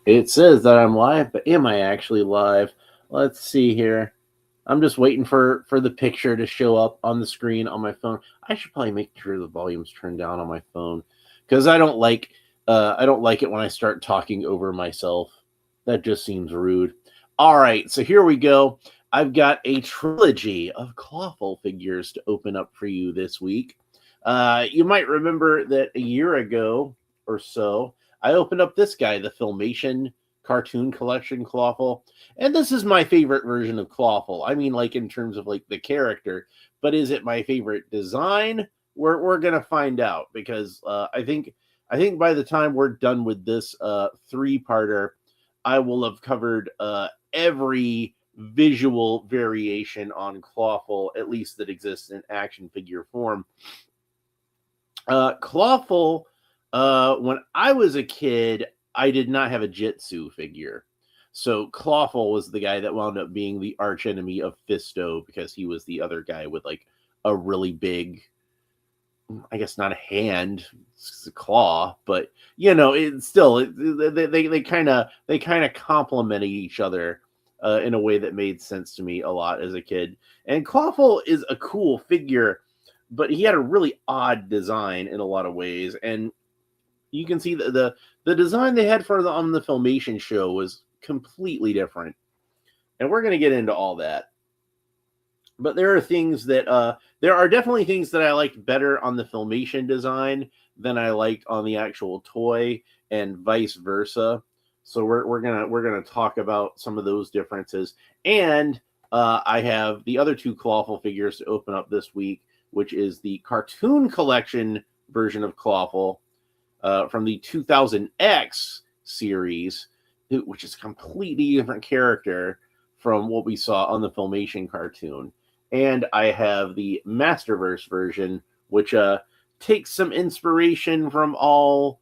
It says that I'm live, but am I actually live? Let's see here. I'm just waiting for the picture to show up on the screen on my phone. I should probably make sure the volume's turned down on my phone because I don't like it when I start talking over myself. That just seems rude. All right, so here we go. I've got a trilogy of Clawful figures to open up for you this week. You might remember that a year ago or so, I opened up this guy, the Filmation cartoon collection Clawful. And this is my favorite version of Clawful. I mean, like in terms of like the character, but is it my favorite design? We're gonna find out because I think by the time we're done with this three-parter, I will have covered every visual variation on Clawful, at least that exists in action figure form. Clawful, when I was a kid, I did not have a Jitsu figure. So Clawful was the guy that wound up being the arch enemy of Fisto because he was the other guy with like a really big, I guess not a hand, it's a claw, but you know, it's still they kind of complemented each other in a way that made sense to me a lot as a kid. And Clawful is a cool figure, but he had a really odd design in a lot of ways, and you can see the design they had for the on the Filmation show was completely different, and we're going to get into all that. But there are things that there are definitely things that I liked better on the Filmation design than I liked on the actual toy, and vice versa. So we're gonna talk about some of those differences, and I have the other two Clawful figures to open up this week, which is the cartoon collection version of Clawful from the 2000X series, which is a completely different character from what we saw on the Filmation cartoon. And I have the Masterverse version, which takes some inspiration from all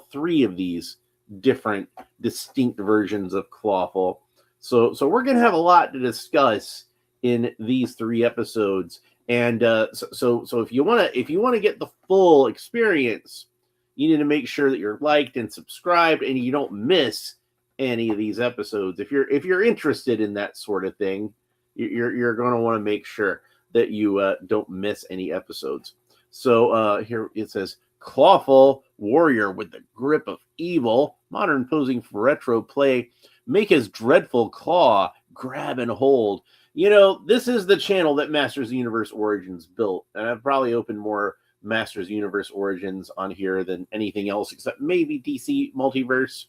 three of these different, distinct versions of Clawful. So we're gonna have a lot to discuss in these three episodes. And so if you wanna get the full experience, you need to make sure that you're liked and subscribed, and you don't miss any of these episodes. If you're interested in that sort of thing, you're going to want to make sure that you don't miss any episodes. So here it says, Clawful warrior with the grip of evil, modern posing for retro play, make his dreadful claw grab and hold. You know, this is the channel that Masters of the Universe Origins built, and I've probably opened more Masters Universe Origins on here than anything else, except maybe DC Multiverse.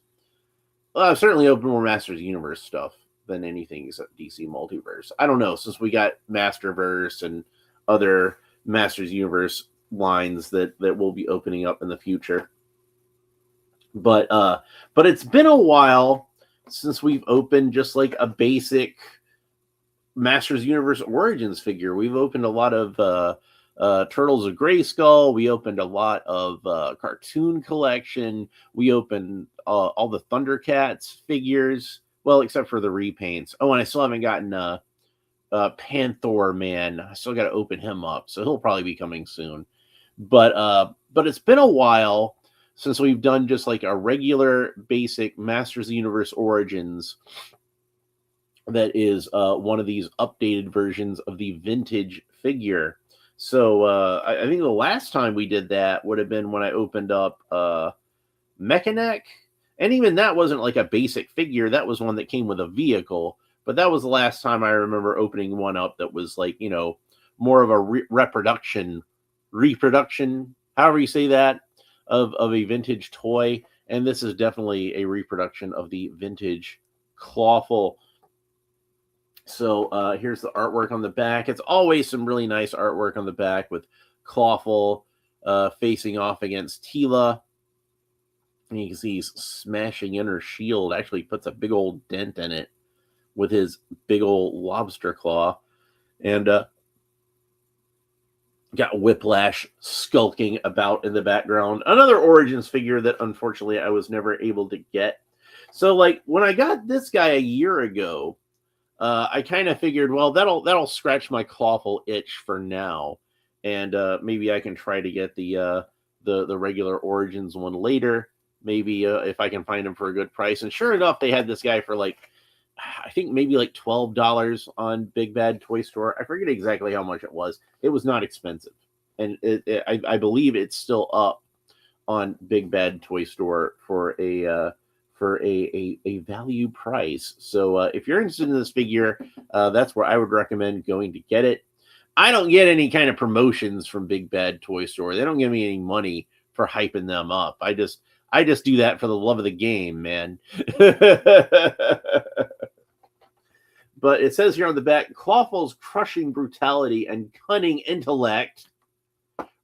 Well, I've certainly opened more Masters Universe stuff than anything except DC Multiverse. I don't know, since we got Masterverse and other Masters Universe lines that we'll be opening up in the future. But it's been a while since we've opened just like a basic Masters Universe Origins figure. We've opened a lot of Turtles of Grayskull. We opened a lot of cartoon collection. We opened all the Thundercats figures, well, except for the repaints. Oh, and I still haven't gotten Panther Man. I still got to open him up, so he'll probably be coming soon. But it's been a while since we've done just like a regular basic Masters of the Universe Origins that is one of these updated versions of the vintage figure. So I think the last time we did that would have been when I opened up Mechanic. And even that wasn't like a basic figure. That was one that came with a vehicle. But that was the last time I remember opening one up that was like, you know, more of a reproduction, however you say that, of a vintage toy. And this is definitely a reproduction of the vintage Clawful. So here's the artwork on the back. It's always some really nice artwork on the back with Clawful facing off against Teela. And you can see he's smashing in her shield. Actually puts a big old dent in it with his big old lobster claw. And got Whiplash skulking about in the background. Another Origins figure that unfortunately I was never able to get. So like when I got this guy a year ago, I kind of figured, well, that'll scratch my Clawful itch for now, and maybe I can try to get the the regular Origins one later. Maybe if I can find them for a good price. And sure enough, they had this guy for like, I think maybe like $12 on Big Bad Toy Store. I forget exactly how much it was. It was not expensive, and I believe it's still up on Big Bad Toy Store for a value price. So if you're interested in this figure, that's where I would recommend going to get it. I don't get any kind of promotions from Big Bad Toy Store. They don't give me any money for hyping them up. I just do that for the love of the game, man. But it says here on the back, Clawful's crushing brutality and cunning intellect.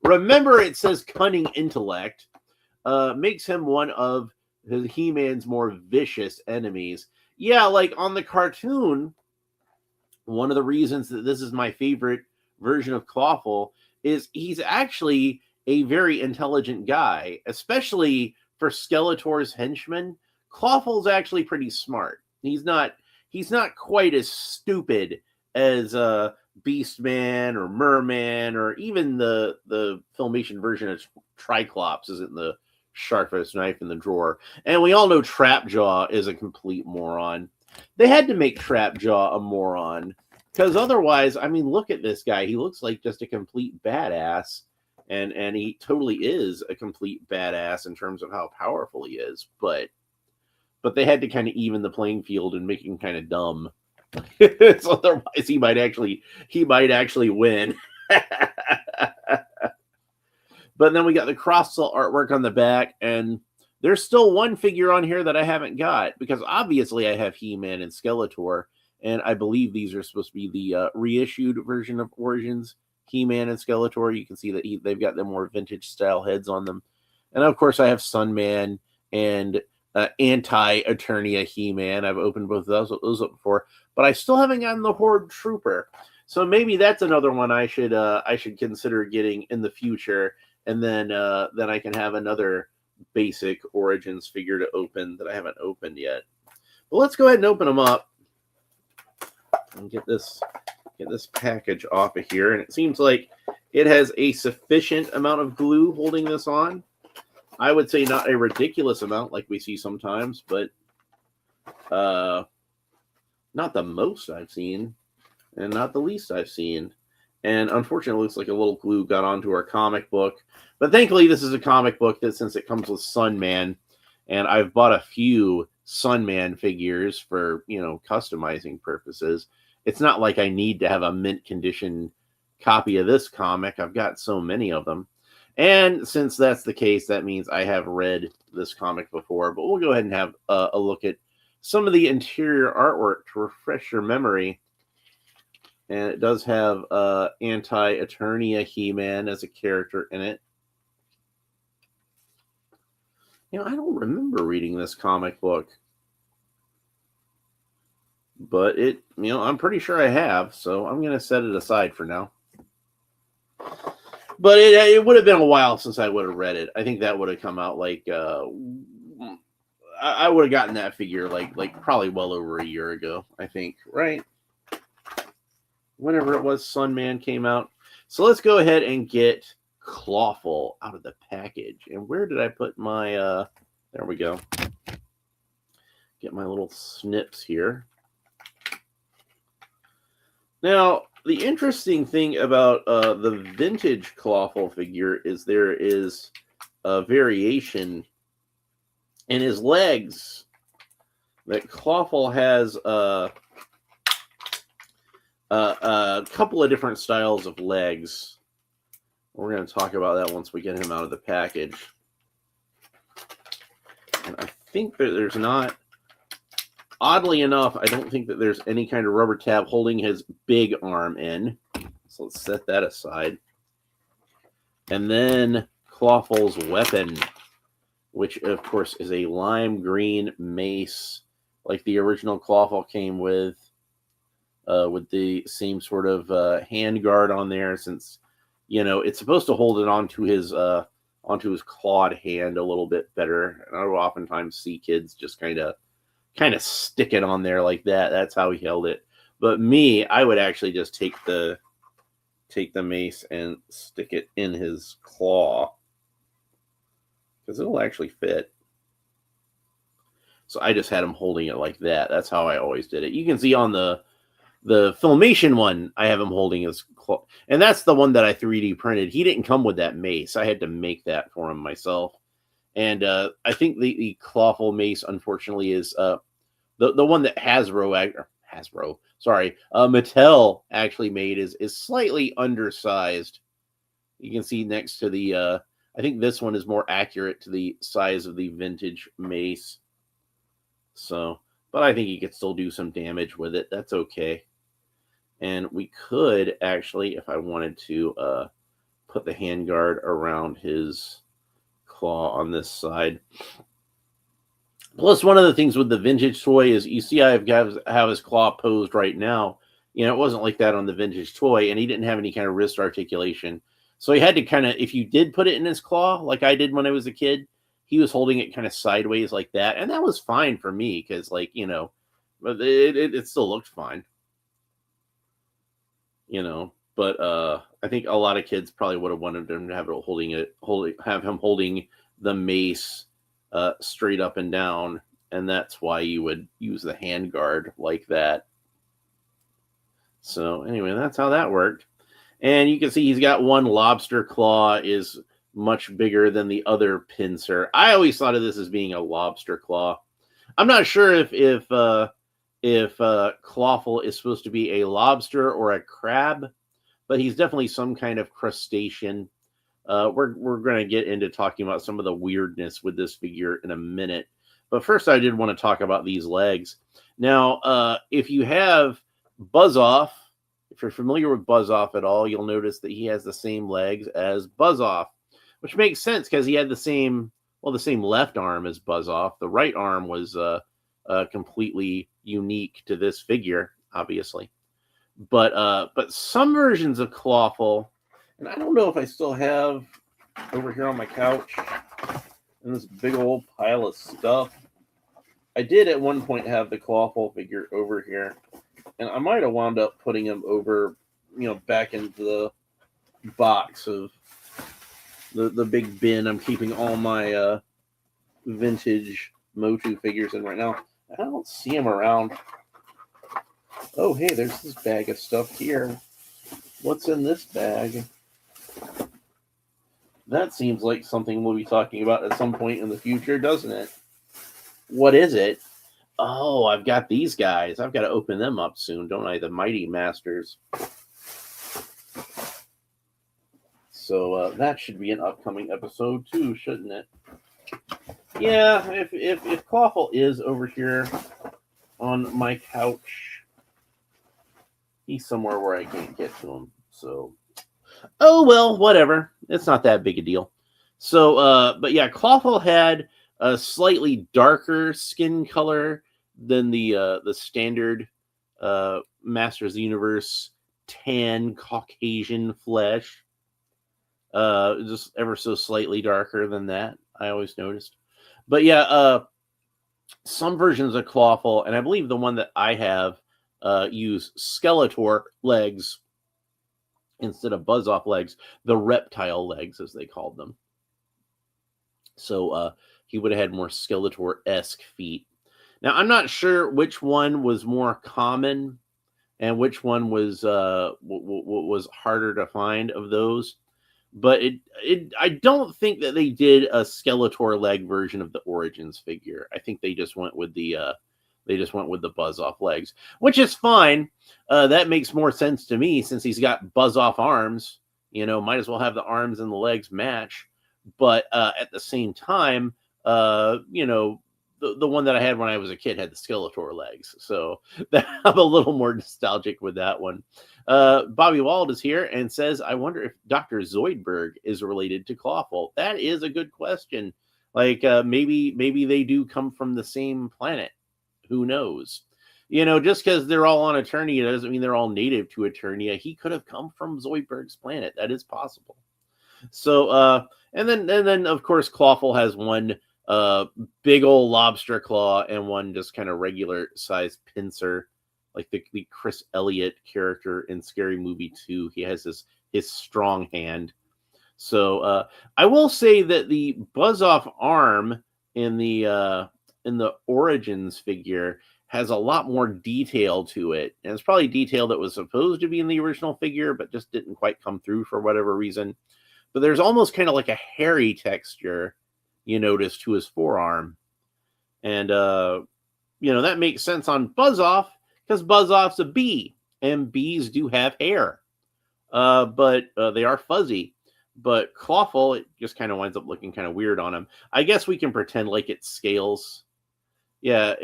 Remember, it says cunning intellect. Makes him one of He-Man's more vicious enemies. Yeah, like on the cartoon, one of the reasons that this is my favorite version of Clawful is he's actually a very intelligent guy, especially for Skeletor's henchman. Clawful's actually pretty smart. He's not quite as stupid as Beastman or Merman, or even the Filmation version of Triclops isn't the sharpest knife in the drawer. And we all know Trapjaw is a complete moron. They had to make Trapjaw a moron, because otherwise, I mean, look at this guy. He looks like just a complete badass, and he totally is a complete badass in terms of how powerful he is. But they had to kind of even the playing field and make him kind of dumb. So otherwise, he might actually win. But then we got the cross-sell artwork on the back, and there's still one figure on here that I haven't got, because obviously I have He-Man and Skeletor, and I believe these are supposed to be the reissued version of Origins He-Man and Skeletor. You can see that they've got the more vintage-style heads on them. And of course, I have Sunman and Anti-Eternia He-Man. I've opened both of those up before, but I still haven't gotten the Horde Trooper. So maybe that's another one I should consider getting in the future. And then I can have another basic Origins figure to open that I haven't opened yet. But let's go ahead and open them up and get this package off of here. And it seems like it has a sufficient amount of glue holding this on. I would say not a ridiculous amount like we see sometimes, but not the most I've seen, and not the least I've seen. And unfortunately, it looks like a little glue got onto our comic book. But thankfully, this is a comic book that, since it comes with Sunman, and I've bought a few Sunman figures for, customizing purposes. It's not like I need to have a mint condition copy of this comic. I've got so many of them. And since that's the case, that means I have read this comic before. But we'll go ahead and have a look at some of the interior artwork to refresh your memory. And it does have Anti-Eternia He-Man as a character in it. I don't remember reading this comic book. But I'm pretty sure I have, so I'm going to set it aside for now. But it would have been a while since I would have read it. I think that would have come out like I would have gotten that figure like probably well over a year ago, I think, right? Whenever it was Sunman came out. So let's go ahead and get Clawful out of the package. And where did I put my there we go. Get my little snips here. Now, the interesting thing about the vintage Clawful figure is there is a variation in his legs. That Clawful has a couple of different styles of legs. We're going to talk about that once we get him out of the package. And I think that there's not... Oddly enough, I don't think that there's any kind of rubber tab holding his big arm in. So let's set that aside. And then Clawful's weapon, which of course is a lime green mace, like the original Clawful came with the same sort of hand guard on there, since it's supposed to hold it onto his clawed hand a little bit better. And I will oftentimes see kids just kind of stick it on there like that. That's how he held it. But me, I would actually just take the mace and stick it in his claw. because it'll actually fit. So I just had him holding it like that. That's how I always did it. You can see on the Filmation one, I have him holding his claw, and that's the one that I 3D printed. He didn't come with that mace. I had to make that for him myself. And I think the Clawful mace, unfortunately, is the one that Mattel actually made is slightly undersized. You can see next to the I think this one is more accurate to the size of the vintage mace. So, but I think he could still do some damage with it. That's okay. And we could actually, if I wanted to, put the handguard around his claw on this side. Plus, one of the things with the vintage toy is you see I have his claw posed right now. You know, it wasn't like that on the vintage toy, and he didn't have any kind of wrist articulation. So he had to kind of, if you did put it in his claw, like I did when I was a kid, he was holding it kind of sideways like that. And that was fine for me because, like, you know, but it still looked fine. You know, but I think a lot of kids probably would have wanted him to have him holding the mace straight up and down, and that's why you would use the handguard like that. So anyway, that's how that worked. And you can see he's got one lobster claw is much bigger than the other pincer. I always thought of this as being a lobster claw. I'm not sure if Clawful is supposed to be a lobster or a crab, but he's definitely some kind of crustacean. We're going to get into talking about some of the weirdness with this figure in a minute. But first, I did want to talk about these legs. Now, if you have Buzz-Off, if you're familiar with Buzz-Off at all, you'll notice that he has the same legs as Buzz-Off, which makes sense because he had the same left arm as Buzz-Off. The right arm was completely unique to this figure, obviously. But some versions of Clawful, and I don't know if I still have over here on my couch in this big old pile of stuff. I did at one point have the Clawful figure over here, and I might have wound up putting him over, back into the box of the big bin I'm keeping all my vintage Motu figures in right now. I don't see him around. Oh, hey, there's this bag of stuff here. What's in this bag? That seems like something we'll be talking about at some point in the future, doesn't it? What is it? Oh, I've got these guys. I've got to open them up soon, don't I? The Mighty Masters. So that should be an upcoming episode too, shouldn't it? Yeah, if Clawful is over here on my couch, he's somewhere where I can't get to him. So, oh well, whatever. It's not that big a deal. So, but yeah, Clawful had a slightly darker skin color than the standard Masters of the Universe tan Caucasian flesh. Just ever so slightly darker than that, I always noticed. But yeah, some versions of Clawful, and I believe the one that I have use Skeletor legs instead of Buzz-Off legs, the reptile legs as they called them. So he would have had more Skeletor-esque feet. Now, I'm not sure which one was more common and which one was harder to find of those. But I don't think that they did a Skeletor leg version of the Origins figure. I think they just went with the Buzz-Off legs, which is fine. That makes more sense to me since he's got Buzz-Off arms. Might as well have the arms and the legs match. But at the same time, the one that I had when I was a kid had the Skeletor legs. So I'm a little more nostalgic with that one. Bobby Wald is here and says, I wonder if Dr. Zoidberg is related to Clawful. That is a good question. Like, maybe they do come from the same planet. Who knows? Just because they're all on Eternia doesn't mean they're all native to Eternia. He could have come from Zoidberg's planet. That is possible. So, and then of course, Clawful has one big old lobster claw and one just kind of regular size pincer, like the Chris Elliott character in Scary Movie 2. He has his strong hand. So I will say that the buzz off arm in the Origins figure has a lot more detail to it, and it's probably detail that was supposed to be in the original figure, but just didn't quite come through for whatever reason. But there's almost kind of like a hairy texture, you notice, to his forearm, and that makes sense on Buzz Off because Buzz Off's a bee, and bees do have hair, but they are fuzzy. But Clawful, it just kind of winds up looking kind of weird on him. I guess we can pretend like it scales. Yeah,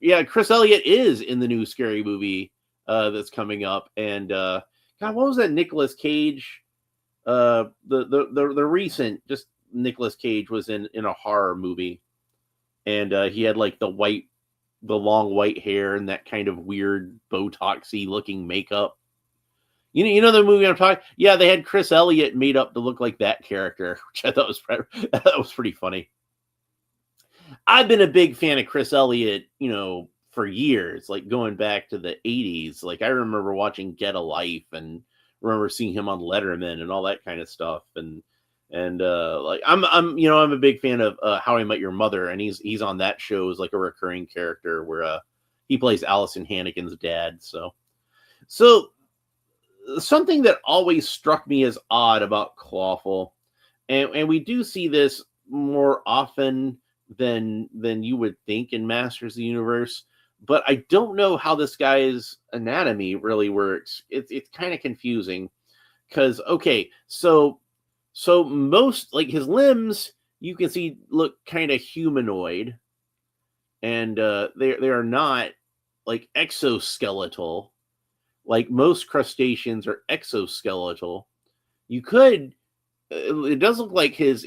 yeah. Chris Elliott is in the new Scary Movie that's coming up, and God, what was that Nicolas Cage? The recent just Nicolas Cage was in a horror movie, and he had like the long white hair and that kind of weird Botoxy looking makeup. You know the movie I'm talking. Yeah, they had Chris Elliott made up to look like that character, which I thought was pretty funny. I've been a big fan of Chris Elliott, for years, like going back to the 80s. Like I remember watching Get a Life and remember seeing him on Letterman and all that kind of stuff. And like I'm a big fan of How I Met Your Mother, and he's on that show as like a recurring character where he plays Allison Hannigan's dad. So something that always struck me as odd about Clawful, and we do see this more often than you would think in Masters of the Universe, but I don't know how this guy's anatomy really works. It's kind of confusing because okay, so most like his limbs you can see look kind of humanoid, and they are not like exoskeletal. Like most crustaceans are exoskeletal. You could it does look like his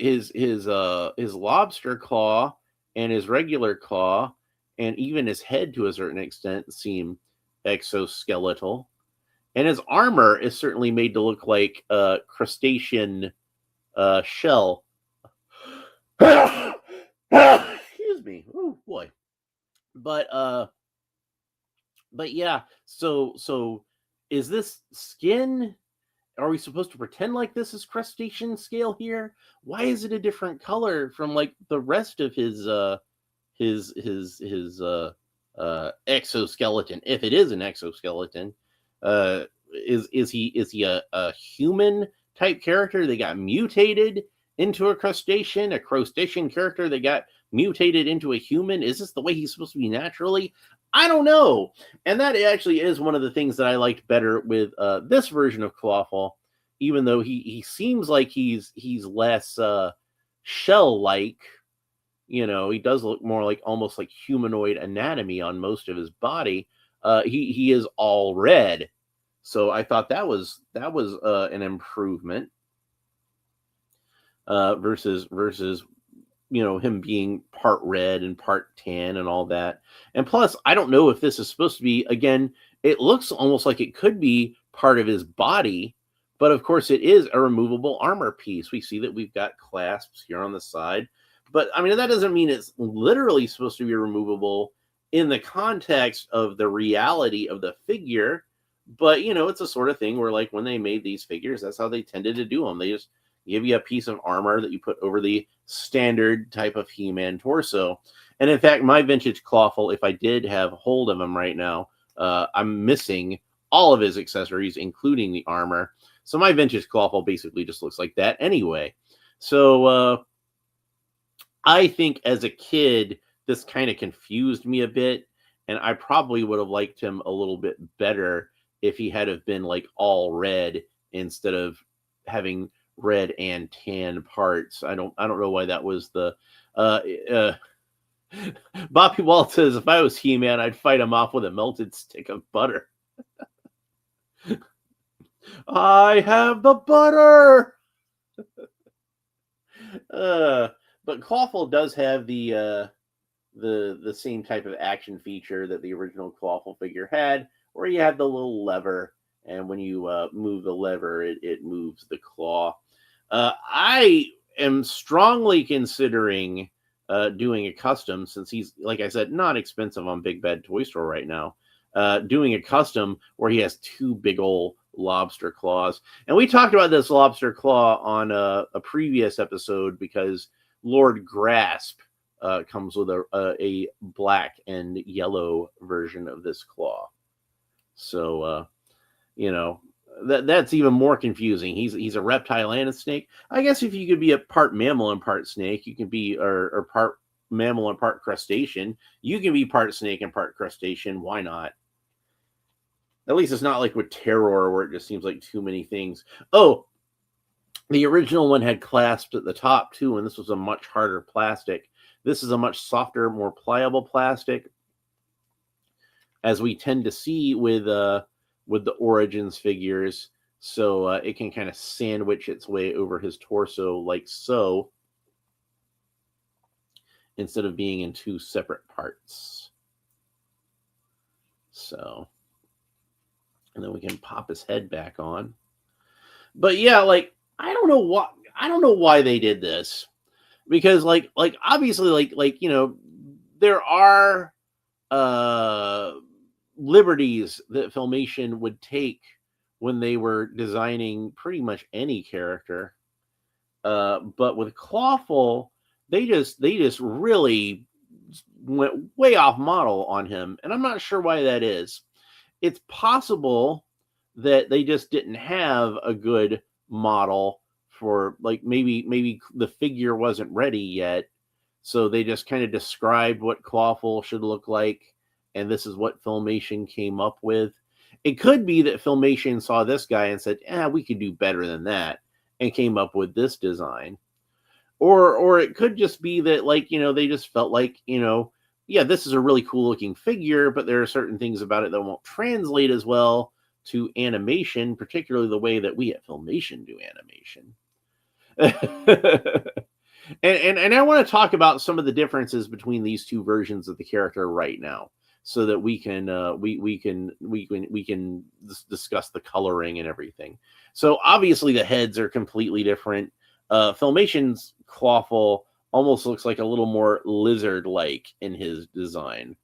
lobster claw and his regular claw and even his head to a certain extent seem exoskeletal. And his armor is certainly made to look like a crustacean shell. Excuse me. Oh boy. But yeah, so is this skin? Are we supposed to pretend like this is crustacean scale here? Why is it a different color from like the rest of his exoskeleton? If it is an exoskeleton, is he a human type character that got mutated into a crustacean character that got mutated into a human? Is this the way he's supposed to be naturally? I don't know. And that actually is one of the things that I liked better with this version of Clawful, even though he seems like he's less shell-like. He does look more like almost like humanoid anatomy on most of his body. He is all red. So I thought that was an improvement versus him being part red and part tan and all that. And plus, I don't know if this is supposed to be, again, it looks almost like it could be part of his body, but of course it is a removable armor piece. We see that we've got clasps here on the side, but I mean, that doesn't mean it's literally supposed to be removable in the context of the reality of the figure. But, it's a sort of thing where like when they made these figures, that's how they tended to do them. They just give you a piece of armor that you put over the standard type of He-Man torso. And in fact, my vintage Clawful, if I did have hold of him right now, I'm missing all of his accessories, including the armor. So my vintage Clawful basically just looks like that anyway. So I think as a kid, this kind of confused me a bit, and I probably would have liked him a little bit better if he had have been like all red instead of having red and tan parts. I don't know why that was the Bobby Walt says, if I was He-Man, I'd fight him off with a melted stick of butter. I have the butter. But Clawful does have the same type of action feature that the original Clawful figure had, where you have the little lever, and when you move the lever, it moves the claw. I am strongly considering doing a custom, since he's, like I said, not expensive on Big Bad Toy Store right now. Doing a custom where he has two big old lobster claws. And we talked about this lobster claw on a previous episode because Lord Grasp comes with a black and yellow version of this claw. So, you know, that's even more confusing. He's a reptile and a snake. I guess if you could be a part mammal and part snake, you can be or part mammal and part crustacean. You can be part snake and part crustacean. Why not? At least it's not like with Terror where it just seems like too many things. Oh, the original one had clasps at the top too, and this was a much harder plastic. This is a much softer, more pliable plastic, as we tend to see with the Origins figures. So it can kind of sandwich its way over his torso like so, instead of being in two separate parts. So, and then we can pop his head back on. But yeah, like I don't know why they did this, because like obviously like you know, there are liberties that Filmation would take when they were designing pretty much any character. But with Clawful, they just really went way off model on him, and I'm not sure why that is. It's possible that they just didn't have a good model for, like, maybe the figure wasn't ready yet, so they just kind of described what Clawful should look like, and this is what Filmation came up with. It could be that Filmation saw this guy and said, we could do better than that, and came up with this design. Or it could just be that, like, you know, they just felt like, you know, yeah, this is a really cool looking figure, but there are certain things about it that won't translate as well to animation, particularly the way that we at Filmation do animation. and I want to talk about some of the differences between these two versions of the character right now, so that we can discuss the coloring and everything. So obviously the heads are completely different. Filmation's Clawful almost looks like a little more lizard-like in his design.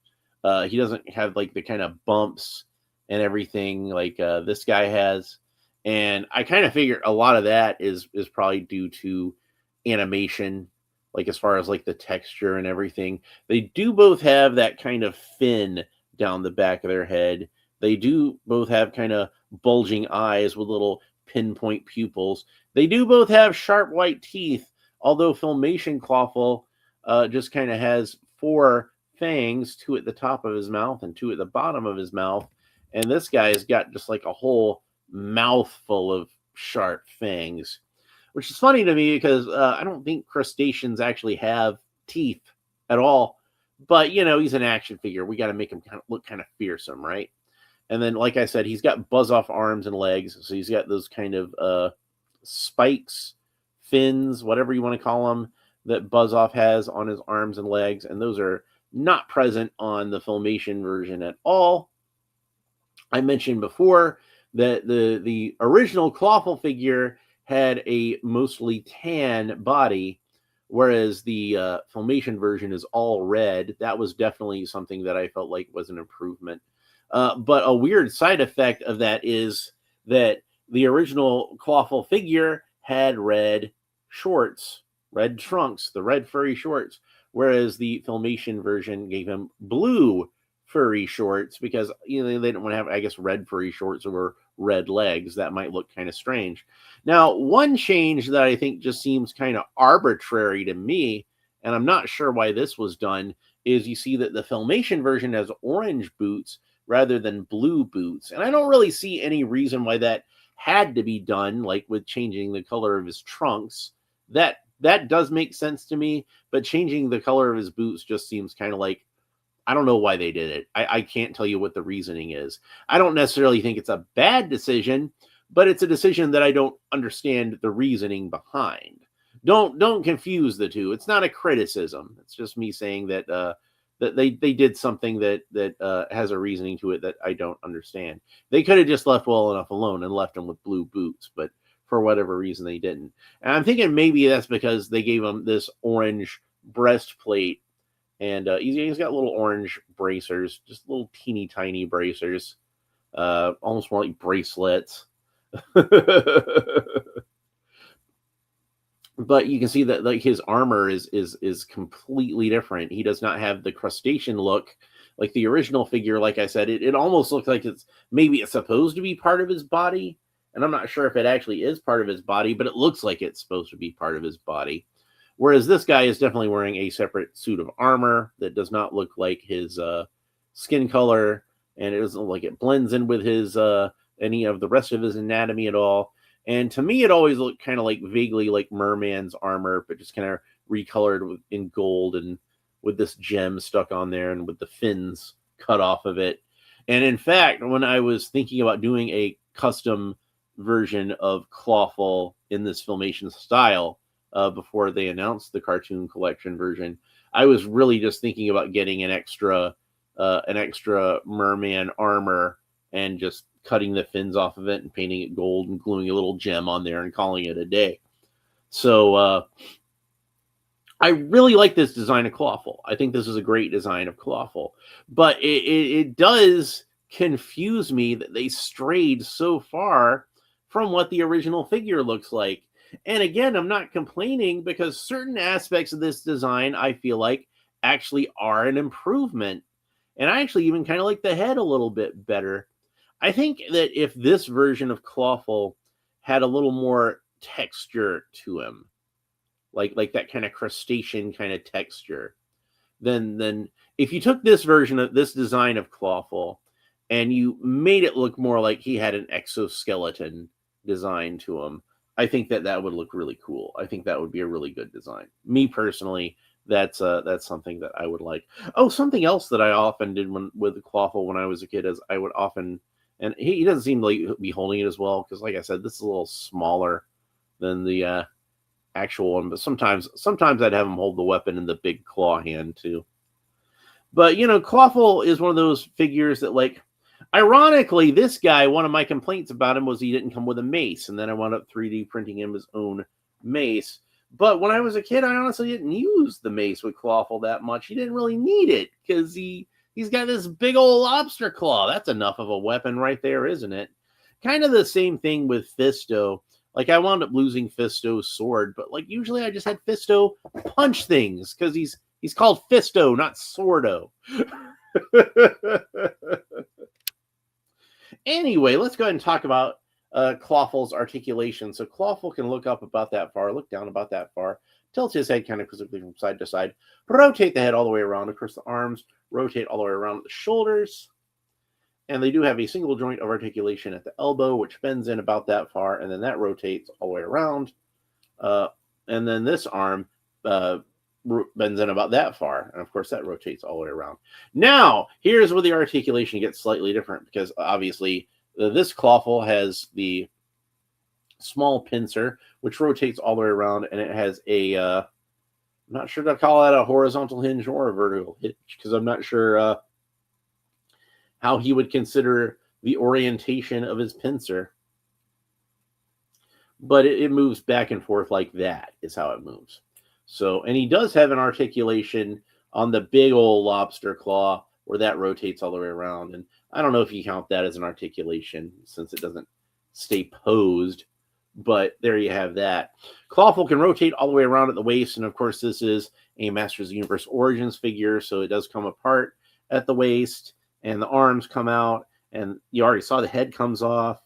He doesn't have like the kind of bumps and everything like this guy has. And I kind of figured a lot of that is probably due to animation, like as far as like the texture and everything. They do both have that kind of fin down the back of their head. They do both have kind of bulging eyes with little pinpoint pupils. They do both have sharp white teeth, although Filmation Clawful just kind of has 4 fangs, 2 at the top of his mouth and 2 at the bottom of his mouth. And this guy's got just like a whole mouth full of sharp fangs, which is funny to me because I don't think crustaceans actually have teeth at all. But, you know, he's an action figure. We got to make him look kind of fearsome, right? And then, like I said, he's got buzz-off arms and legs. So he's got those kind of spikes, fins, whatever you want to call them, that Buzz-Off has on his arms and legs. And those are not present on the Filmation version at all. I mentioned before that the original Clawful figure had a mostly tan body, whereas the Filmation version is all red. That was definitely something that I felt like was an improvement. But a weird side effect of that is that the original Clawful figure had red shorts, red trunks, the red furry shorts, whereas the Filmation version gave him blue furry shorts because, you know, they didn't want to have, I guess, red furry shorts over red legs. That might look kind of strange. Now, one change that I think just seems kind of arbitrary to me, and I'm not sure why this was done, is you see that the Filmation version has orange boots rather than blue boots. And I don't really see any reason why that had to be done, like with changing the color of his trunks. That does make sense to me, but changing the color of his boots just seems kind of like, I don't know why they did it. I can't tell you what the reasoning is. I don't necessarily think it's a bad decision, but it's a decision that I don't understand the reasoning behind. Don't confuse the two. It's not a criticism. It's just me saying that that they did something that has a reasoning to it that I don't understand. They could have just left Well Enough alone and left him with blue boots, but for whatever reason they didn't. And I'm thinking maybe that's because they gave him this orange breastplate. And he's got little orange bracers, just little teeny tiny bracers, almost more like bracelets. But you can see that like his armor is completely different. He does not have the crustacean look like the original figure. Like I said, it almost looks like it's supposed to be part of his body, and I'm not sure if it actually is part of his body, but it looks like it's supposed to be part of his body. Whereas this guy is definitely wearing a separate suit of armor that does not look like his skin color, and it doesn't look like it blends in with his any of the rest of his anatomy at all. And to me, it always looked kind of like vaguely like merman's armor, but just kind of recolored in gold and with this gem stuck on there and with the fins cut off of it. And in fact, when I was thinking about doing a custom version of Clawful in this filmation style before they announced the cartoon collection version, I was really just thinking about getting an extra merman armor and just cutting the fins off of it and painting it gold and gluing a little gem on there and calling it a day. So I really like this design of Clawful. I think this is a great design of Clawful, but it does confuse me that they strayed so far from what the original figure looks like. And again, I'm not complaining because certain aspects of this design I feel like actually are an improvement. And I actually even kind of like the head a little bit better. I think that if this version of Clawful had a little more texture to him, like that kind of crustacean kind of texture, then if you took this version of this design of Clawful and you made it look more like he had an exoskeleton design to him, I think that would look really cool. I think that would be a really good design. Me personally, that's something that I would like. Oh, something else that I often did with the Clawful when I was a kid is I would often, and he doesn't seem to like be holding it as well because, like I said, this is a little smaller than the actual one. But sometimes I'd have him hold the weapon in the big claw hand too. But Clawful is one of those figures that, like, ironically, this guy, one of my complaints about him was he didn't come with a mace, and then I wound up 3D printing him his own mace. But when I was a kid, I honestly didn't use the mace with Clawful that much. He didn't really need it because he's got this big old lobster claw. That's enough of a weapon right there, isn't it? Kind of the same thing with Fisto. Like, I wound up losing Fisto's sword, but like usually I just had Fisto punch things because he's called Fisto, not Swordo. Anyway, let's go ahead and talk about Clawful's articulation. So Clawful can look up about that far, look down about that far, tilt his head kind of quickly from side to side, rotate the head all the way around. Of course, the arms rotate all the way around the shoulders. And they do have a single joint of articulation at the elbow, which bends in about that far, and then that rotates all the way around. And then this arm bends in about that far, and of course that rotates all the way around. Now, here's where the articulation gets slightly different, because obviously this Clawful has the small pincer, which rotates all the way around, and it has a I'm not sure to call that a horizontal hinge or a vertical hinge, because I'm not sure how he would consider the orientation of his pincer. But it moves back and forth like that is how it moves. So, and he does have an articulation on the big old lobster claw where that rotates all the way around. And I don't know if you count that as an articulation since it doesn't stay posed, but there you have that. Clawful can rotate all the way around at the waist. And of course, this is a Masters of the Universe Origins figure, so it does come apart at the waist. And the arms come out, and you already saw the head comes off.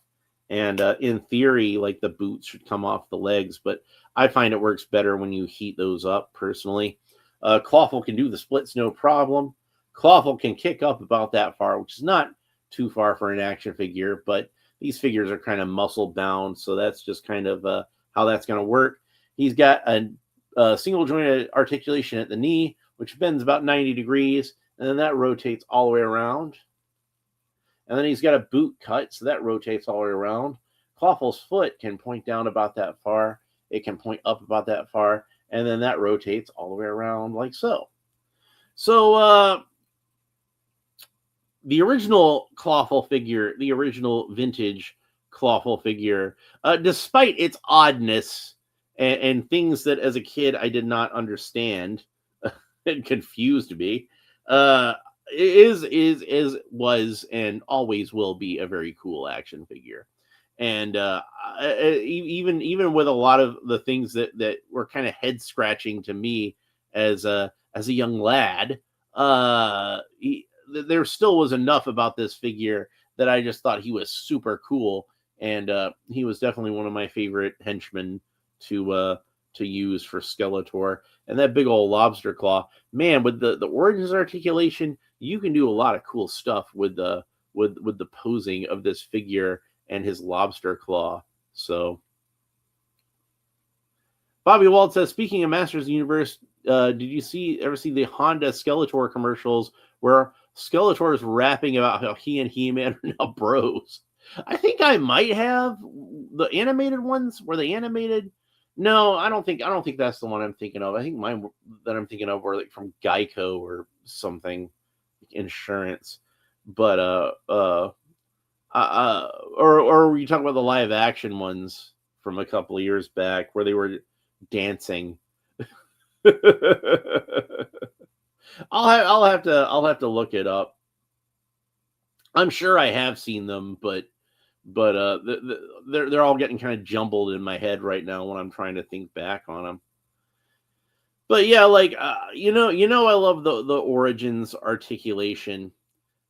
And in theory, like the boots should come off the legs, but I find it works better when you heat those up, personally. Clawful can do the splits no problem. Clawful can kick up about that far, which is not too far for an action figure, but these figures are kind of muscle bound, so that's just kind of how that's going to work. He's got a single jointed articulation at the knee, which bends about 90 degrees. And then that rotates all the way around. And then he's got a boot cut, so that rotates all the way around. Clawful's foot can point down about that far. It can point up about that far. And then that rotates all the way around like so. So the original Clawful figure, the original vintage Clawful figure, despite its oddness and things that as a kid I did not understand and confused me, was and always will be a very cool action figure. And even with a lot of the things that were kind of head scratching to me as a young lad, there still was enough about this figure that I just thought he was super cool, and he was definitely one of my favorite henchmen to uh, to use for Skeletor. And that big old lobster claw, man, with the origins articulation, you can do a lot of cool stuff with the posing of this figure and his lobster claw. So Bobby Walt says, speaking of Masters of the Universe, did you ever see the Honda Skeletor commercials where Skeletor is rapping about how he and He-Man are now bros? I think I might have. The animated ones, were they animated? No, I don't think that's the one I'm thinking of. I think mine that I'm thinking of were like from Geico or something, insurance. But or were you talking about the live action ones from a couple of years back where they were dancing? I'll have to look it up. I'm sure I have seen them, but they're all getting kind of jumbled in my head right now when I'm trying to think back on them. But yeah, like I love the origins articulation.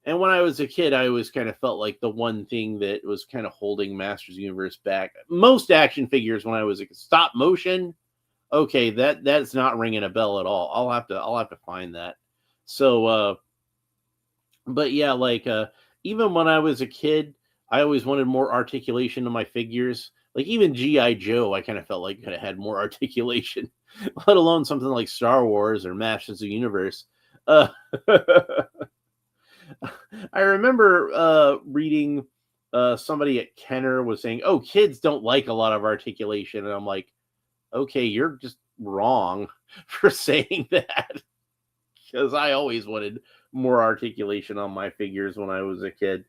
And when I was a kid, I always kind of felt like the one thing that was kind of holding Masters Universe back. Most action figures when I was a stop motion, okay, that's not ringing a bell at all. I'll have to find that. So but yeah, like even when I was a kid, I always wanted more articulation to my figures. Like even GI Joe, I kind of felt like could have had more articulation, let alone something like Star Wars or Masters of the Universe. Uh, I remember reading somebody at Kenner was saying, "Oh, kids don't like a lot of articulation," and I'm like, "Okay, you're just wrong for saying that." Because I always wanted more articulation on my figures when I was a kid.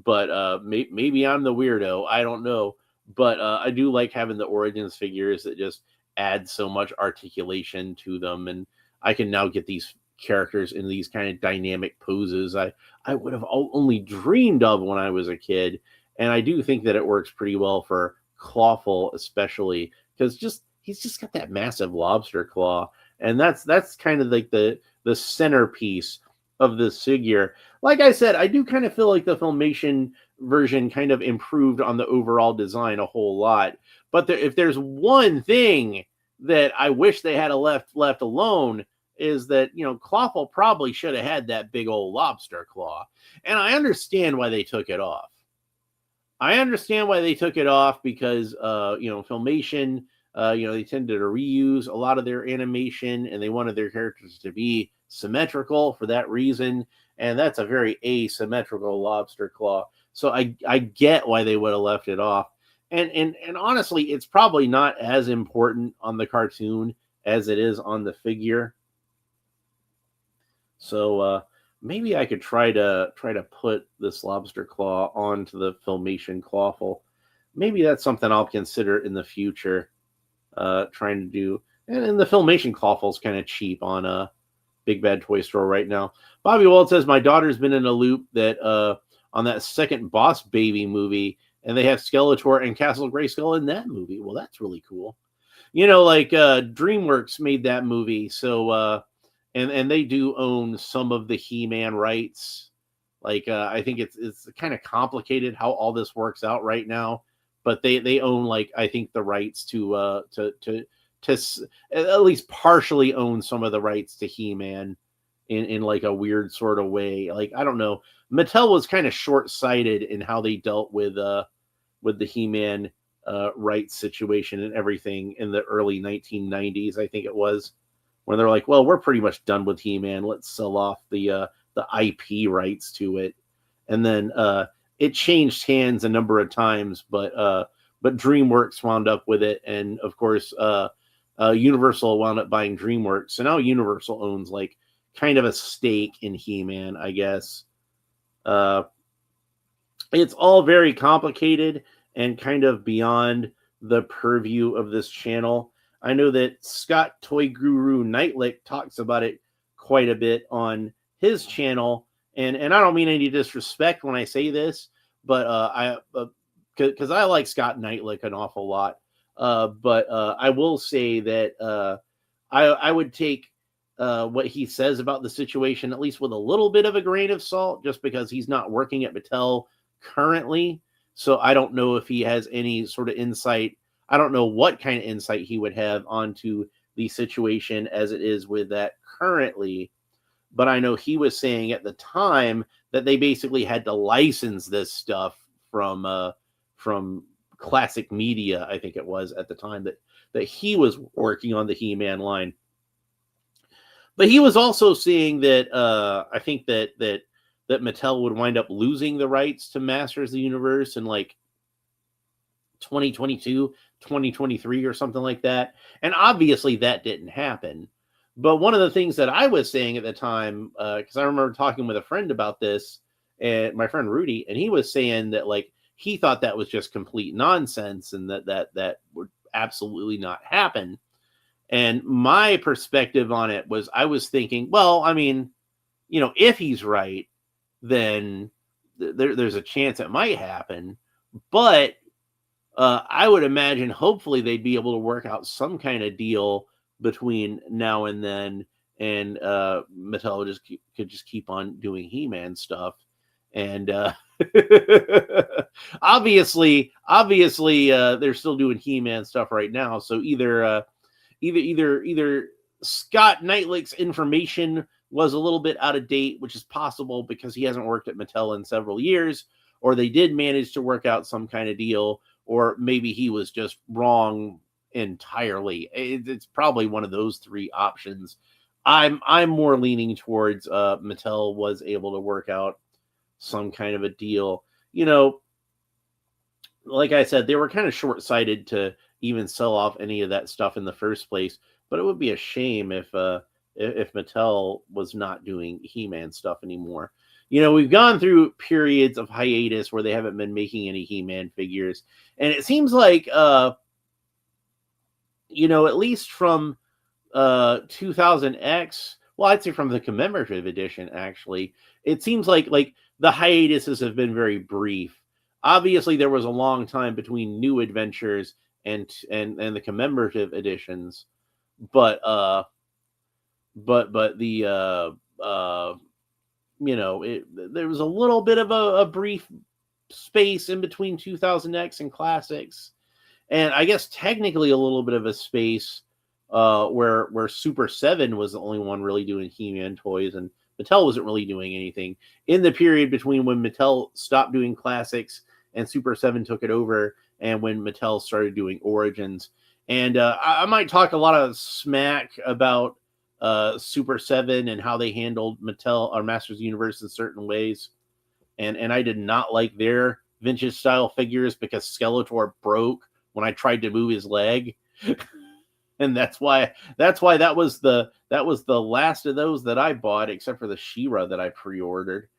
But maybe I'm the weirdo. I don't know. But I do like having the Origins figures that just add so much articulation to them. And I can now get these characters in these kind of dynamic poses I would have only dreamed of when I was a kid. And I do think that it works pretty well for Clawful, especially because just he's just got that massive lobster claw, and that's kind of like the centerpiece of this figure. Like I said, I do kind of feel like the Filmation version kind of improved on the overall design a whole lot. But if there's one thing that I wish they had left alone, is that Clawful probably should have had that big old lobster claw. And I understand why they took it off. I understand why they took it off because Filmation, they tended to reuse a lot of their animation, and they wanted their characters to be symmetrical for that reason. And that's a very asymmetrical lobster claw. So I get why they would have left it off. And honestly, it's probably not as important on the cartoon as it is on the figure. So maybe I could try to put this lobster claw onto the Filmation Clawful. Maybe that's something I'll consider in the future. Trying to do, and the Filmation Clawful is kind of cheap on a Big Bad Toy Store right now. Bobby Wald says my daughter's been in a loop that on that second Boss Baby movie, and they have Skeletor and Castle Grayskull in that movie. Well, that's really cool. Like DreamWorks made that movie, so and they do own some of the He-Man rights. Like I think it's kind of complicated how all this works out right now, but they own, like, I think the rights to at least partially own some of the rights to He-Man in like a weird sort of way. Like, I don't know. Mattel was kind of short-sighted in how they dealt with the He-Man rights situation and everything in the early 1990s, I think it was, when they're like, well, we're pretty much done with He-Man. Let's sell off the IP rights to it. And then it changed hands a number of times, but DreamWorks wound up with it, and of course Universal wound up buying DreamWorks. So now Universal owns like kind of a stake in He-Man, I guess. It's all very complicated and kind of beyond the purview of this channel. I know that Scott Toy Guru Nightlick talks about it quite a bit on his channel, and I don't mean any disrespect when I say this, but because I like Scott Knightlick an awful lot. But I will say that I would take what he says about the situation, at least with a little bit of a grain of salt, just because he's not working at Mattel currently. So I don't know if he has any sort of insight. I don't know what kind of insight he would have onto the situation as it is with that currently. But I know he was saying at the time that they basically had to license this stuff from Classic Media, I think it was at the time that he was working on the He-Man line. But he was also saying that I think that Mattel would wind up losing the rights to Masters of the Universe in like 2022, 2023 or something like that. And obviously that didn't happen. But one of the things that I was saying at the time, because I remember talking with a friend about this, and my friend Rudy, and he was saying that like he thought that was just complete nonsense and that would absolutely not happen. And my perspective on it was I was thinking, well, I mean, if he's right, then there's a chance it might happen. But I would imagine hopefully they'd be able to work out some kind of deal between now and then, and Mattel could just keep on doing He-Man stuff. And obviously, they're still doing He-Man stuff right now. So either Scott Knightlick's information was a little bit out of date, which is possible because he hasn't worked at Mattel in several years, or they did manage to work out some kind of deal, or maybe he was just wrong entirely. It's probably one of those three options. I'm more leaning towards Mattel was able to work out some kind of a deal. Like I said, they were kind of short-sighted to even sell off any of that stuff in the first place. But it would be a shame if Mattel was not doing He-Man stuff anymore. We've gone through periods of hiatus where they haven't been making any He-Man figures, and it seems like at least from 2000X, well, I'd say from the commemorative edition, actually, it seems like the hiatuses have been very brief. Obviously, there was a long time between New Adventures and the commemorative editions, but the there was a little bit of a brief space in between 2000X and Classics, and I guess technically a little bit of a space where Super 7 was the only one really doing He-Man toys, and Mattel wasn't really doing anything in the period between when Mattel stopped doing Classics and Super 7 took it over, and when Mattel started doing Origins. And I might talk a lot of smack about Super 7 and how they handled Mattel or Masters of the Universe in certain ways. And I did not like their vintage style figures because Skeletor broke when I tried to move his leg. And that's why that was the last of those that I bought, except for the She-Ra that I pre-ordered.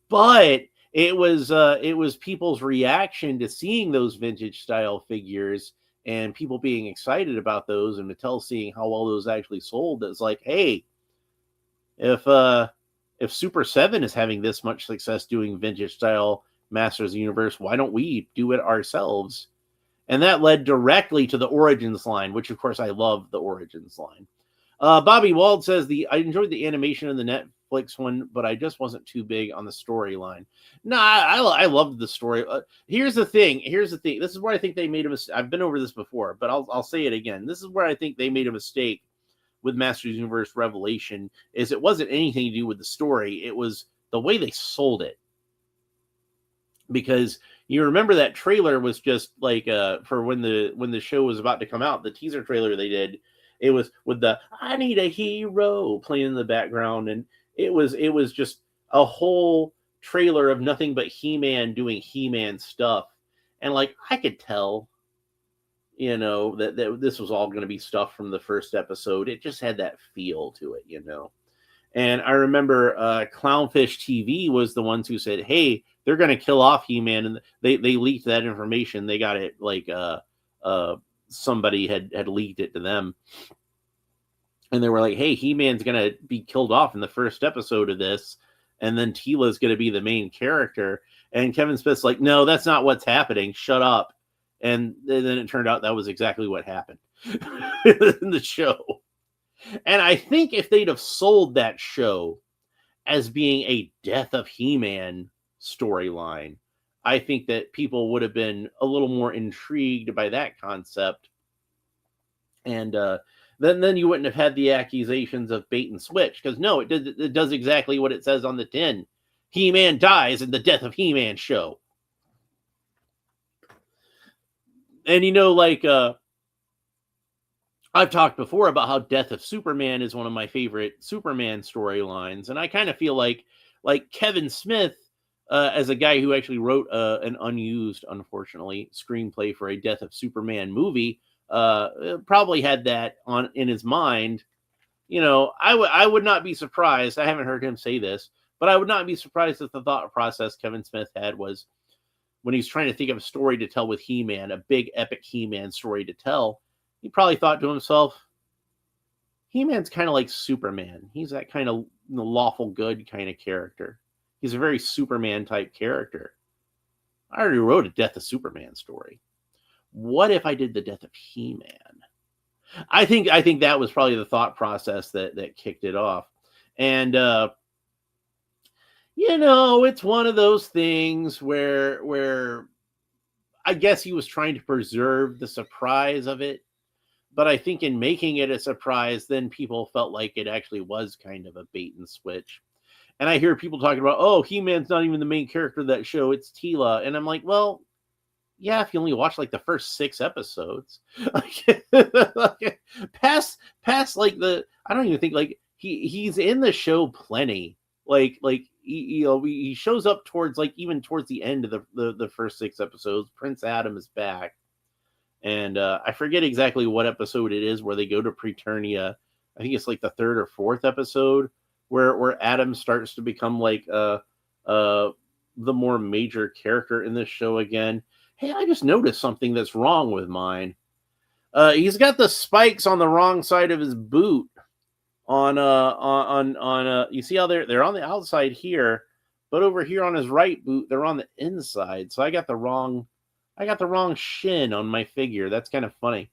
But it was people's reaction to seeing those vintage style figures and people being excited about those, and Mattel seeing how well those actually sold. It's like, hey, if Super 7 is having this much success doing vintage style Masters of the Universe, why don't we do it ourselves? And that led directly to the Origins line, which of course I love the Origins line. Bobby Wald says I enjoyed the animation in the Netflix one, but I just wasn't too big on the storyline. Nah, I loved the story. Here's the thing. This is where I think they made a mistake. I've been over this before, but I'll say it again. This is where I think they made a mistake with Masters of the Universe Revelation. Is it wasn't anything to do with the story. It was the way they sold it. Because you remember that trailer was just like for when the show was about to come out, the teaser trailer they did. It was with the "I need a hero" playing in the background, and it was just a whole trailer of nothing but He-Man doing He-Man stuff. And like I could tell, that this was all going to be stuff from the first episode. It just had that feel to it, And I remember Clownfish TV was the ones who said, "Hey, they're going to kill off He-Man," and they leaked that information. They got it like somebody had leaked it to them. And they were like, "Hey, He-Man's going to be killed off in the first episode of this." and then Teela's going to be the main character. And Kevin Smith's like, no, that's not what's happening. Shut up. And then it turned out that was exactly what happened in the show. And I think if they'd have sold that show as being a Death of He-Man storyline, I think that people would have been a little more intrigued by that concept. And then you wouldn't have had the accusations of bait and switch, because no, it does exactly what it says on the tin. He-Man dies in the Death of He-Man show. And I've talked before about how Death of Superman is one of my favorite Superman storylines, and I kind of feel like Kevin Smith, as a guy who actually wrote an unused, unfortunately, screenplay for a Death of Superman movie, probably had that in his mind. I would not be surprised. I haven't heard him say this, but I would not be surprised if the thought process Kevin Smith had was, when he's trying to think of a story to tell with He-Man, a big epic He-Man story to tell, he probably thought to himself, He-Man's kind of like Superman. He's that kind of lawful good kind of character. He's a very Superman type character. I already wrote a Death of Superman story. What if I did the Death of He-Man? I think that was probably the thought process that kicked it off. And it's one of those things where I guess he was trying to preserve the surprise of it. But I think in making it a surprise, then people felt like it actually was kind of a bait and switch. And I hear people talking about, oh, He-Man's not even the main character of that show. It's Teela. And I'm like, well, yeah, if you only watch like the first 6 episodes. past I don't even think like he's in the show plenty. He shows up towards the end of the first 6 episodes. Prince Adam is back. And I forget exactly what episode it is where they go to Preternia. I think it's like the 3rd or 4th episode where Adam starts to become like the more major character in this show again. Hey, I just noticed something that's wrong with mine. He's got the spikes on the wrong side of his boot. You see how they're on the outside here, but over here on his right boot they're on the inside. So I got the wrong shin on my figure. That's kind of funny.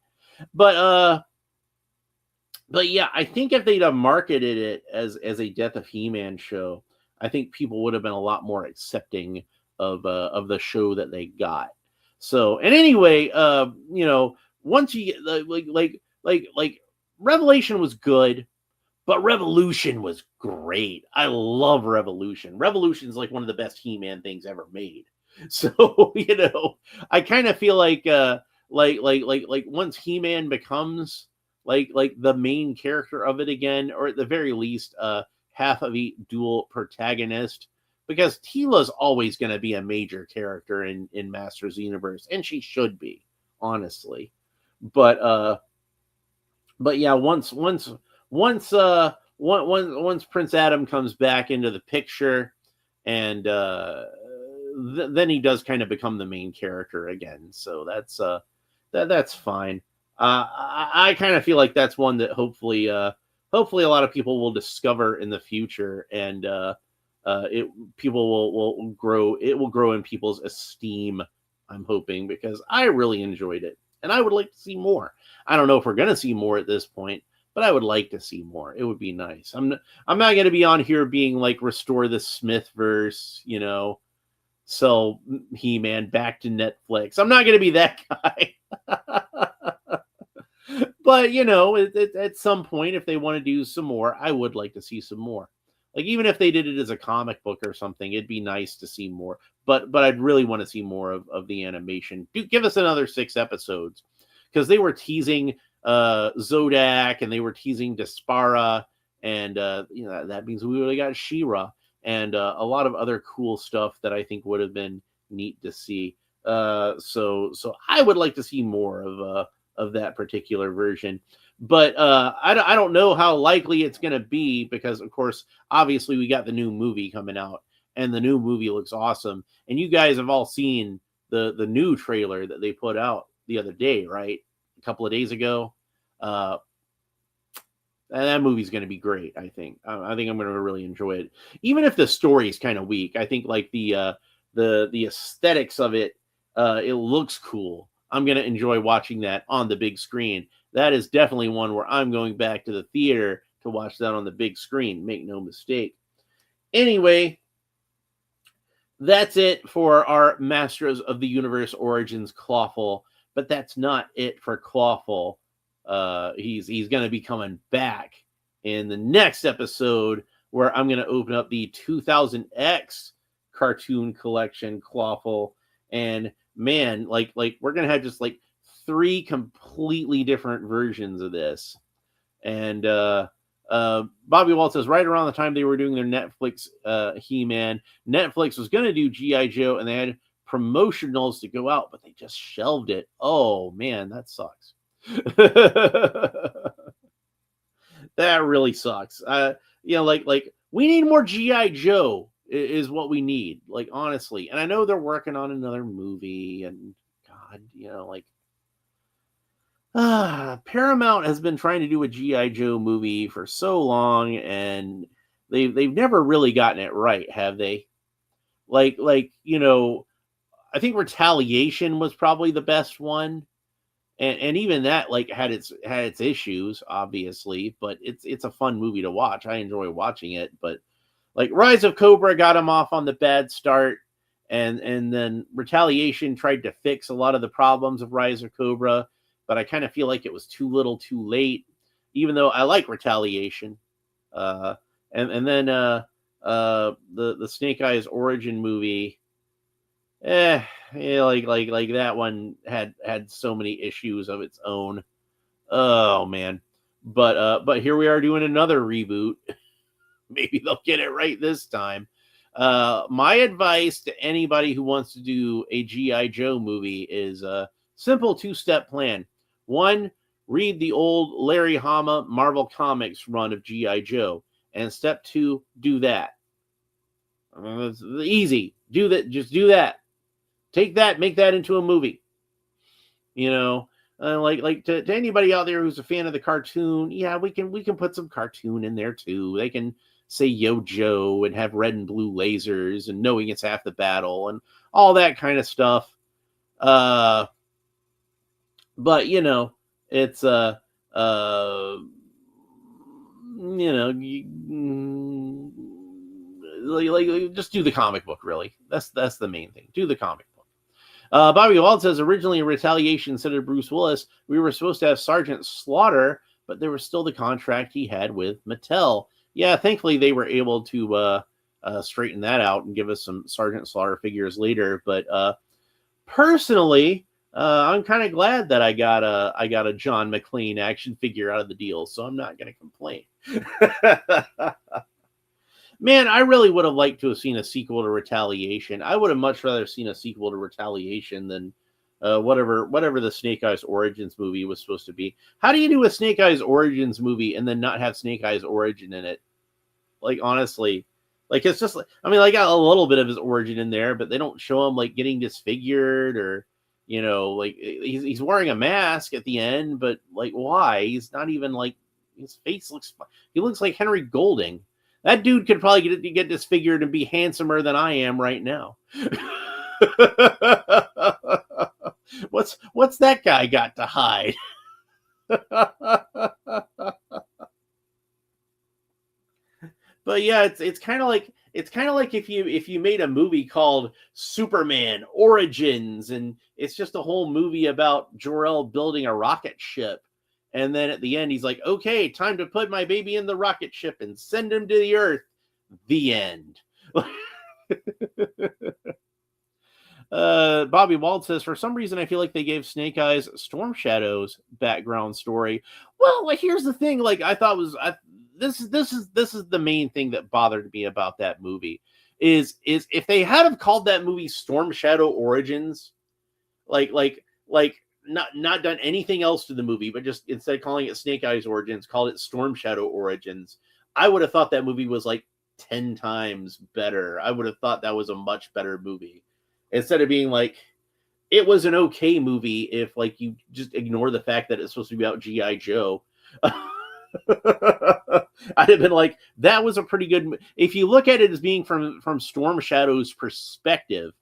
But yeah, I think if they'd have marketed it as a Death of He-Man show, I think people would have been a lot more accepting of the show that they got. So, and anyway, once you get like Revelation was good, but Revolution was great. I love Revolution. Revolution is like one of the best He-Man things ever made. So, I kind of feel like once He-Man becomes like the main character of it again, or at the very least, half of a dual protagonist, because Teela's always going to be a major character in Masters of the Universe, and she should be, honestly. But yeah, once Prince Adam comes back into the picture, and then he does kind of become the main character again. So that's fine. I kind of feel like that's one that hopefully a lot of people will discover in the future, and people will grow. It will grow in people's esteem, I'm hoping, because I really enjoyed it, and I would like to see more. I don't know if we're going to see more at this point, but I would like to see more. It would be nice. I'm not going to be on here being like, restore the Smithverse, sell He-Man back to Netflix. I'm not going to be that guy. But, at some point, if they want to do some more, I would like to see some more. Like, even if they did it as a comic book or something, it'd be nice to see more. But I'd really want to see more of the animation. Give us another 6 episodes. Because they were teasing Zodak, and they were teasing Despara, and that means we would have got She-Ra, and a lot of other cool stuff that I think would have been neat to see. So I would like to see more of that particular version. But I don't know how likely it's going to be, because, of course, obviously we got the new movie coming out, and the new movie looks awesome. And you guys have all seen the new trailer that they put out the other day, right? A couple of days ago. That movie's going to be great. I think I'm going to really enjoy it, even if the story is kind of weak. I think like the aesthetics of it, it looks cool. I'm going to enjoy watching that on the big screen. That is definitely one where I'm going back to the theater to watch that on the big screen. Make no mistake. Anyway, that's it for our Masters of the Universe Origins Clawful, but that's not it for Clawful. He's going to be coming back in the next episode where I'm going to open up the 2000X cartoon collection Clawful, and man, like we're going to have just like 3 completely different versions of this. And Bobby Walt says right around the time they were doing their Netflix He-Man, Netflix was going to do G.I. Joe, and they had promotionals to go out, but they just shelved it. Oh man, that sucks. That really sucks. Like we need more G.I. Joe is what we need, like honestly. And I know they're working on another movie, and God, like Paramount has been trying to do a G.I. Joe movie for so long, and they've never really gotten it right, have they? Like I think Retaliation was probably the best one. And even that like had its issues, obviously, but it's a fun movie to watch. I enjoy watching it, but like Rise of Cobra got him off on the bad start, and then Retaliation tried to fix a lot of the problems of Rise of Cobra, but I kind of feel like it was too little, too late. Even though I like Retaliation, and then the Snake Eyes origin movie, yeah, like that one had so many issues of its own. Oh man, but here we are doing another reboot. Maybe they'll get it right this time. My advice to anybody who wants to do a G.I. Joe movie is a simple 2-step plan. 1, read the old Larry Hama Marvel Comics run of G.I. Joe, and step 2, do that. It's easy. Do that. Just do that. Take that, make that into a movie. Like to anybody out there who's a fan of the cartoon, yeah, we can put some cartoon in there too. They can say Yo Joe and have red and blue lasers and knowing it's half the battle and all that kind of stuff. But it's like just do the comic book. Really, that's the main thing. Do the comic book. Bobby Wald says originally in Retaliation, instead of Bruce Willis, we were supposed to have Sergeant Slaughter, but there was still the contract he had with Mattel. Yeah, thankfully they were able to straighten that out and give us some Sergeant Slaughter figures later. But personally, I'm kind of glad that I got a John McClane action figure out of the deal, so I'm not going to complain. Man, I really would have liked to have seen a sequel to Retaliation. I would have much rather seen a sequel to Retaliation than whatever the Snake Eyes Origins movie was supposed to be. How do you do a Snake Eyes Origins movie and then not have Snake Eyes Origin in it? Like, honestly, like it's just, I mean, I got a little bit of his origin in there, but they don't show him like getting disfigured or, like he's wearing a mask at the end, but like why? He's not even like his face he looks like Henry Golding. That dude could probably get disfigured and be handsomer than I am right now. What's that guy got to hide? But yeah, it's kind of like if you made a movie called Superman Origins, and it's just a whole movie about Jor-El building a rocket ship. And then at the end, he's like, okay, time to put my baby in the rocket ship and send him to the Earth. The end. Bobby Wald says, for some reason, I feel like they gave Snake Eyes Storm Shadow's background story. Well, here's the thing. Like, I thought this is the main thing that bothered me about that movie is if they had have called that movie Storm Shadow Origins, like not done anything else to the movie, but just instead of calling it Snake Eyes Origins, called it Storm Shadow Origins, I would have thought that movie was like 10 times better. I would have thought that was a much better movie. Instead of being like, it was an okay movie if like you just ignore the fact that it's supposed to be about G.I. Joe. I'd have been like, that was a pretty good. If you look at it as being from Storm Shadow's perspective,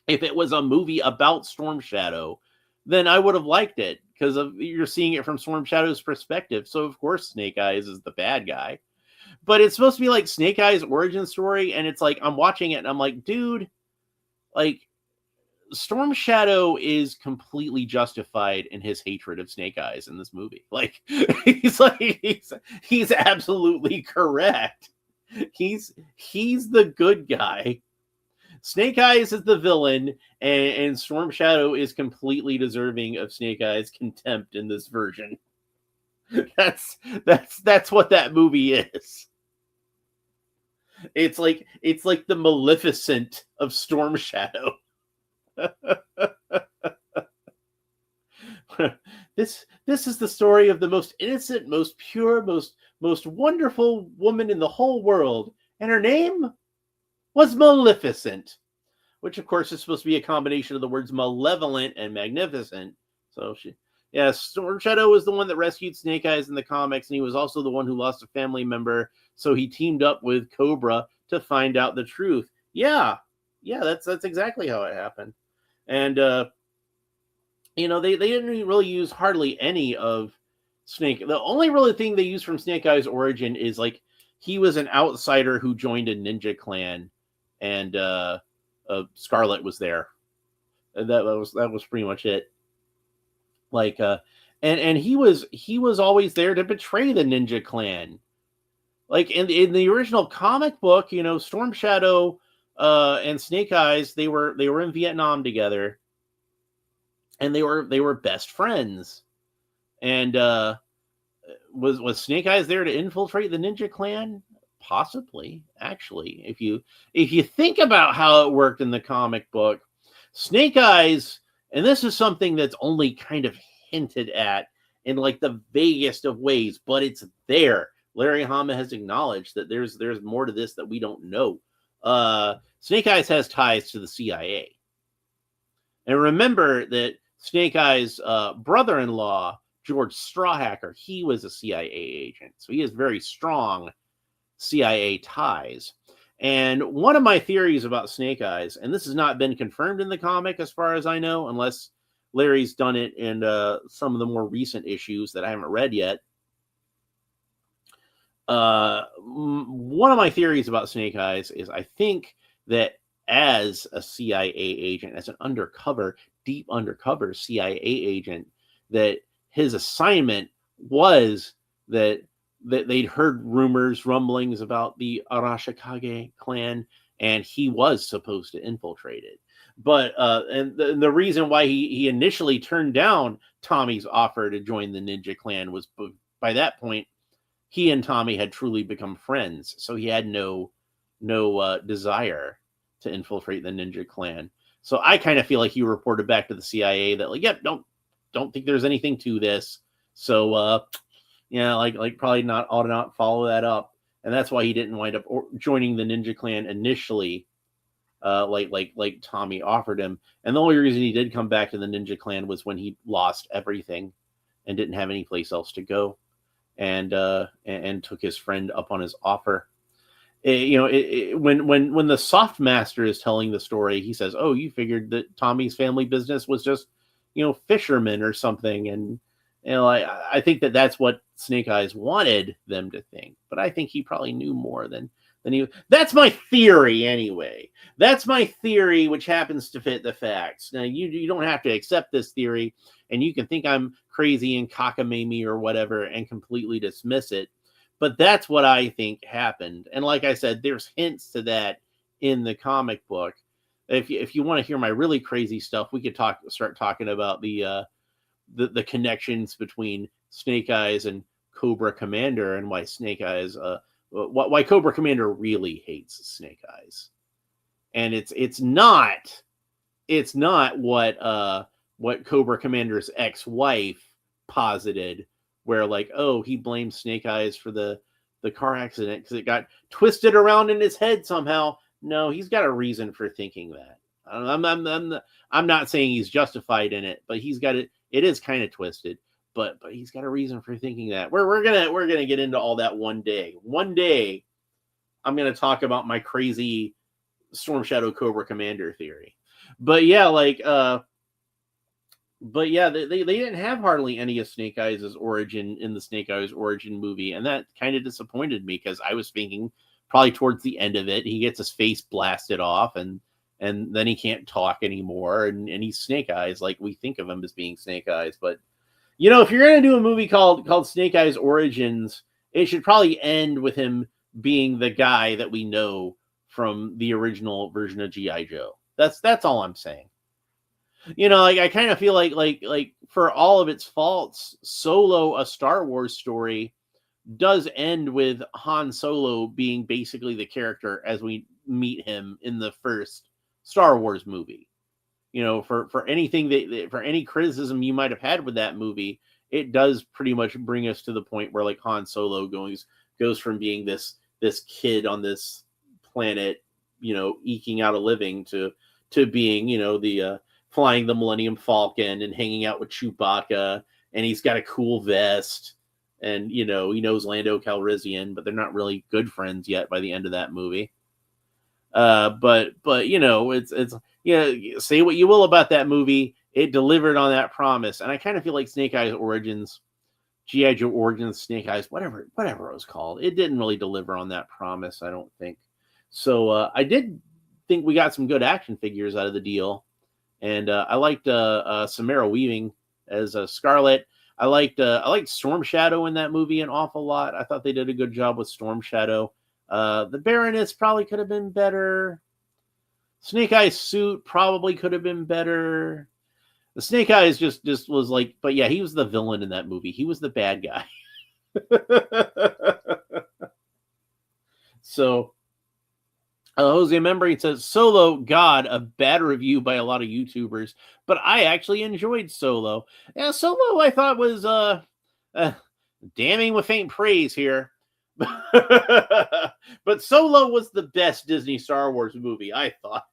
if it was a movie about Storm Shadow, then I would have liked it because you're seeing it from Storm Shadow's perspective. So of course Snake Eyes is the bad guy, but it's supposed to be like Snake Eyes' origin story, and it's like I'm watching it and I'm like, dude, like Storm Shadow is completely justified in his hatred of Snake Eyes in this movie. Like he's absolutely correct. He's the good guy. Snake Eyes is the villain, and Storm Shadow is completely deserving of Snake Eyes' contempt in this version. That's what that movie is. It's like the Maleficent of Storm Shadow. This is the story of the most innocent, most pure, most wonderful woman in the whole world, and her name was Maleficent, which of course is supposed to be a combination of the words malevolent and magnificent. So Storm Shadow was the one that rescued Snake Eyes in the comics, and he was also the one who lost a family member. So he teamed up with Cobra to find out the truth. Yeah, that's exactly how it happened. And they didn't really use hardly any of Snake. The only really thing they used from Snake Eyes' origin is like he was an outsider who joined a ninja clan, and Scarlet was there. And that was pretty much it. Like and he was always there to betray the ninja clan. Like in the original comic book, Storm Shadow and Snake Eyes, they were in Vietnam together, and they were best friends. And was Snake Eyes there to infiltrate the ninja clan? Possibly, actually. If you think about how it worked in the comic book, Snake Eyes, and this is something that's only kind of hinted at in like the vaguest of ways, but it's there. Larry Hama has acknowledged that there's more to this that we don't know. Snake Eyes has ties to the CIA. And remember that Snake Eyes' brother-in-law, George Strawhacker, he was a CIA agent. So he has very strong CIA ties. And one of my theories about Snake Eyes, and this has not been confirmed in the comic as far as I know, unless Larry's done it in some of the more recent issues that I haven't read yet. One of my theories about Snake Eyes is I think that as a CIA agent, as an deep undercover CIA agent, that his assignment was that they'd heard rumblings about the Arashikage clan, and he was supposed to infiltrate it. But and the reason why he initially turned down Tommy's offer to join the ninja clan was by that point he and Tommy had truly become friends, so he had no desire to infiltrate the ninja clan. So I kind of feel like he reported back to the CIA that, like, yep, don't think there's anything to this. So like probably ought to not follow that up, and that's why he didn't wind up joining the ninja clan initially, like Tommy offered him. And the only reason he did come back to the ninja clan was when he lost everything and didn't have any place else to go, and took his friend up on his offer. When the soft master is telling the story, he says, "Oh, you figured that Tommy's family business was just, fishermen or something." And I think that's what Snake Eyes wanted them to think, but I think he probably knew more than he. That's my theory, anyway. That's my theory, which happens to fit the facts. Now, you don't have to accept this theory, and you can think I'm crazy and cockamamie or whatever and completely dismiss it. But that's what I think happened. And like I said, there's hints to that in the comic book. If you want to hear my really crazy stuff, we could start talking about the connections between Snake Eyes and Cobra Commander, and why Snake Eyes, why Cobra Commander really hates Snake Eyes. And it's not what Cobra Commander's ex-wife posited, where like, oh, he blames Snake Eyes for the car accident because it got twisted around in his head somehow. No, he's got a reason for thinking that. I'm not saying he's justified in it, but he's got it. It is kind of twisted. but he's got a reason for thinking that. We're gonna get into all that one day. One day, I'm gonna talk about my crazy Storm Shadow Cobra Commander theory. But yeah, they didn't have hardly any of Snake Eyes' origin in the Snake Eyes origin movie, and that kind of disappointed me because I was thinking probably towards the end of it, he gets his face blasted off, and then he can't talk anymore, and he's Snake Eyes, like we think of him as being Snake Eyes. But if you're gonna do a movie called Snake Eyes Origins, it should probably end with him being the guy that we know from the original version of G.I. Joe. That's all I'm saying. I kind of feel like for all of its faults, Solo, a Star Wars story, does end with Han Solo being basically the character as we meet him in the first Star Wars movie. For anything for any criticism you might have had with that movie, it does pretty much bring us to the point where like Han Solo goes from being this kid on this planet, eking out a living to being, the flying the Millennium Falcon and hanging out with Chewbacca, and he's got a cool vest, and he knows Lando Calrissian, but they're not really good friends yet by the end of that movie. But it's say what you will about that movie, it delivered on that promise, and I kind of feel like Snake Eyes Origins, G.I. Joe Origins, Snake Eyes, whatever it was called, it didn't really deliver on that promise, I don't think. So I did think we got some good action figures out of the deal. And I liked Samara Weaving as Scarlet. I liked Storm Shadow in that movie an awful lot. I thought they did a good job with Storm Shadow. The Baroness probably could have been better. Snake Eyes suit probably could have been better. The Snake Eyes just was like, but yeah, he was the villain in that movie. He was the bad guy. So Jose Membrane says, Solo, God, a bad review by a lot of YouTubers, but I actually enjoyed Solo. Yeah, Solo I thought was damning with faint praise here. But Solo was the best Disney Star Wars movie, I thought.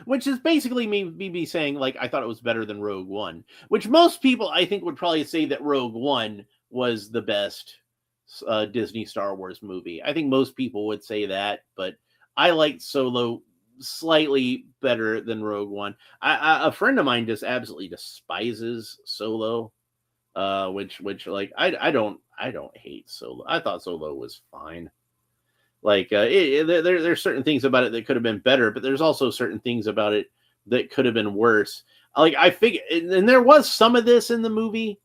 Which is basically me saying, like, I thought it was better than Rogue One. Which most people, I think, would probably say that Rogue One was the best Disney Star Wars movie. I think most people would say that, but I liked Solo slightly better than Rogue One. A friend of mine just absolutely despises Solo, which like I don't hate Solo. I thought Solo was fine. Like there's certain things about it that could have been better, but there's also certain things about it that could have been worse. Like I figured, and there was some of this in the movie.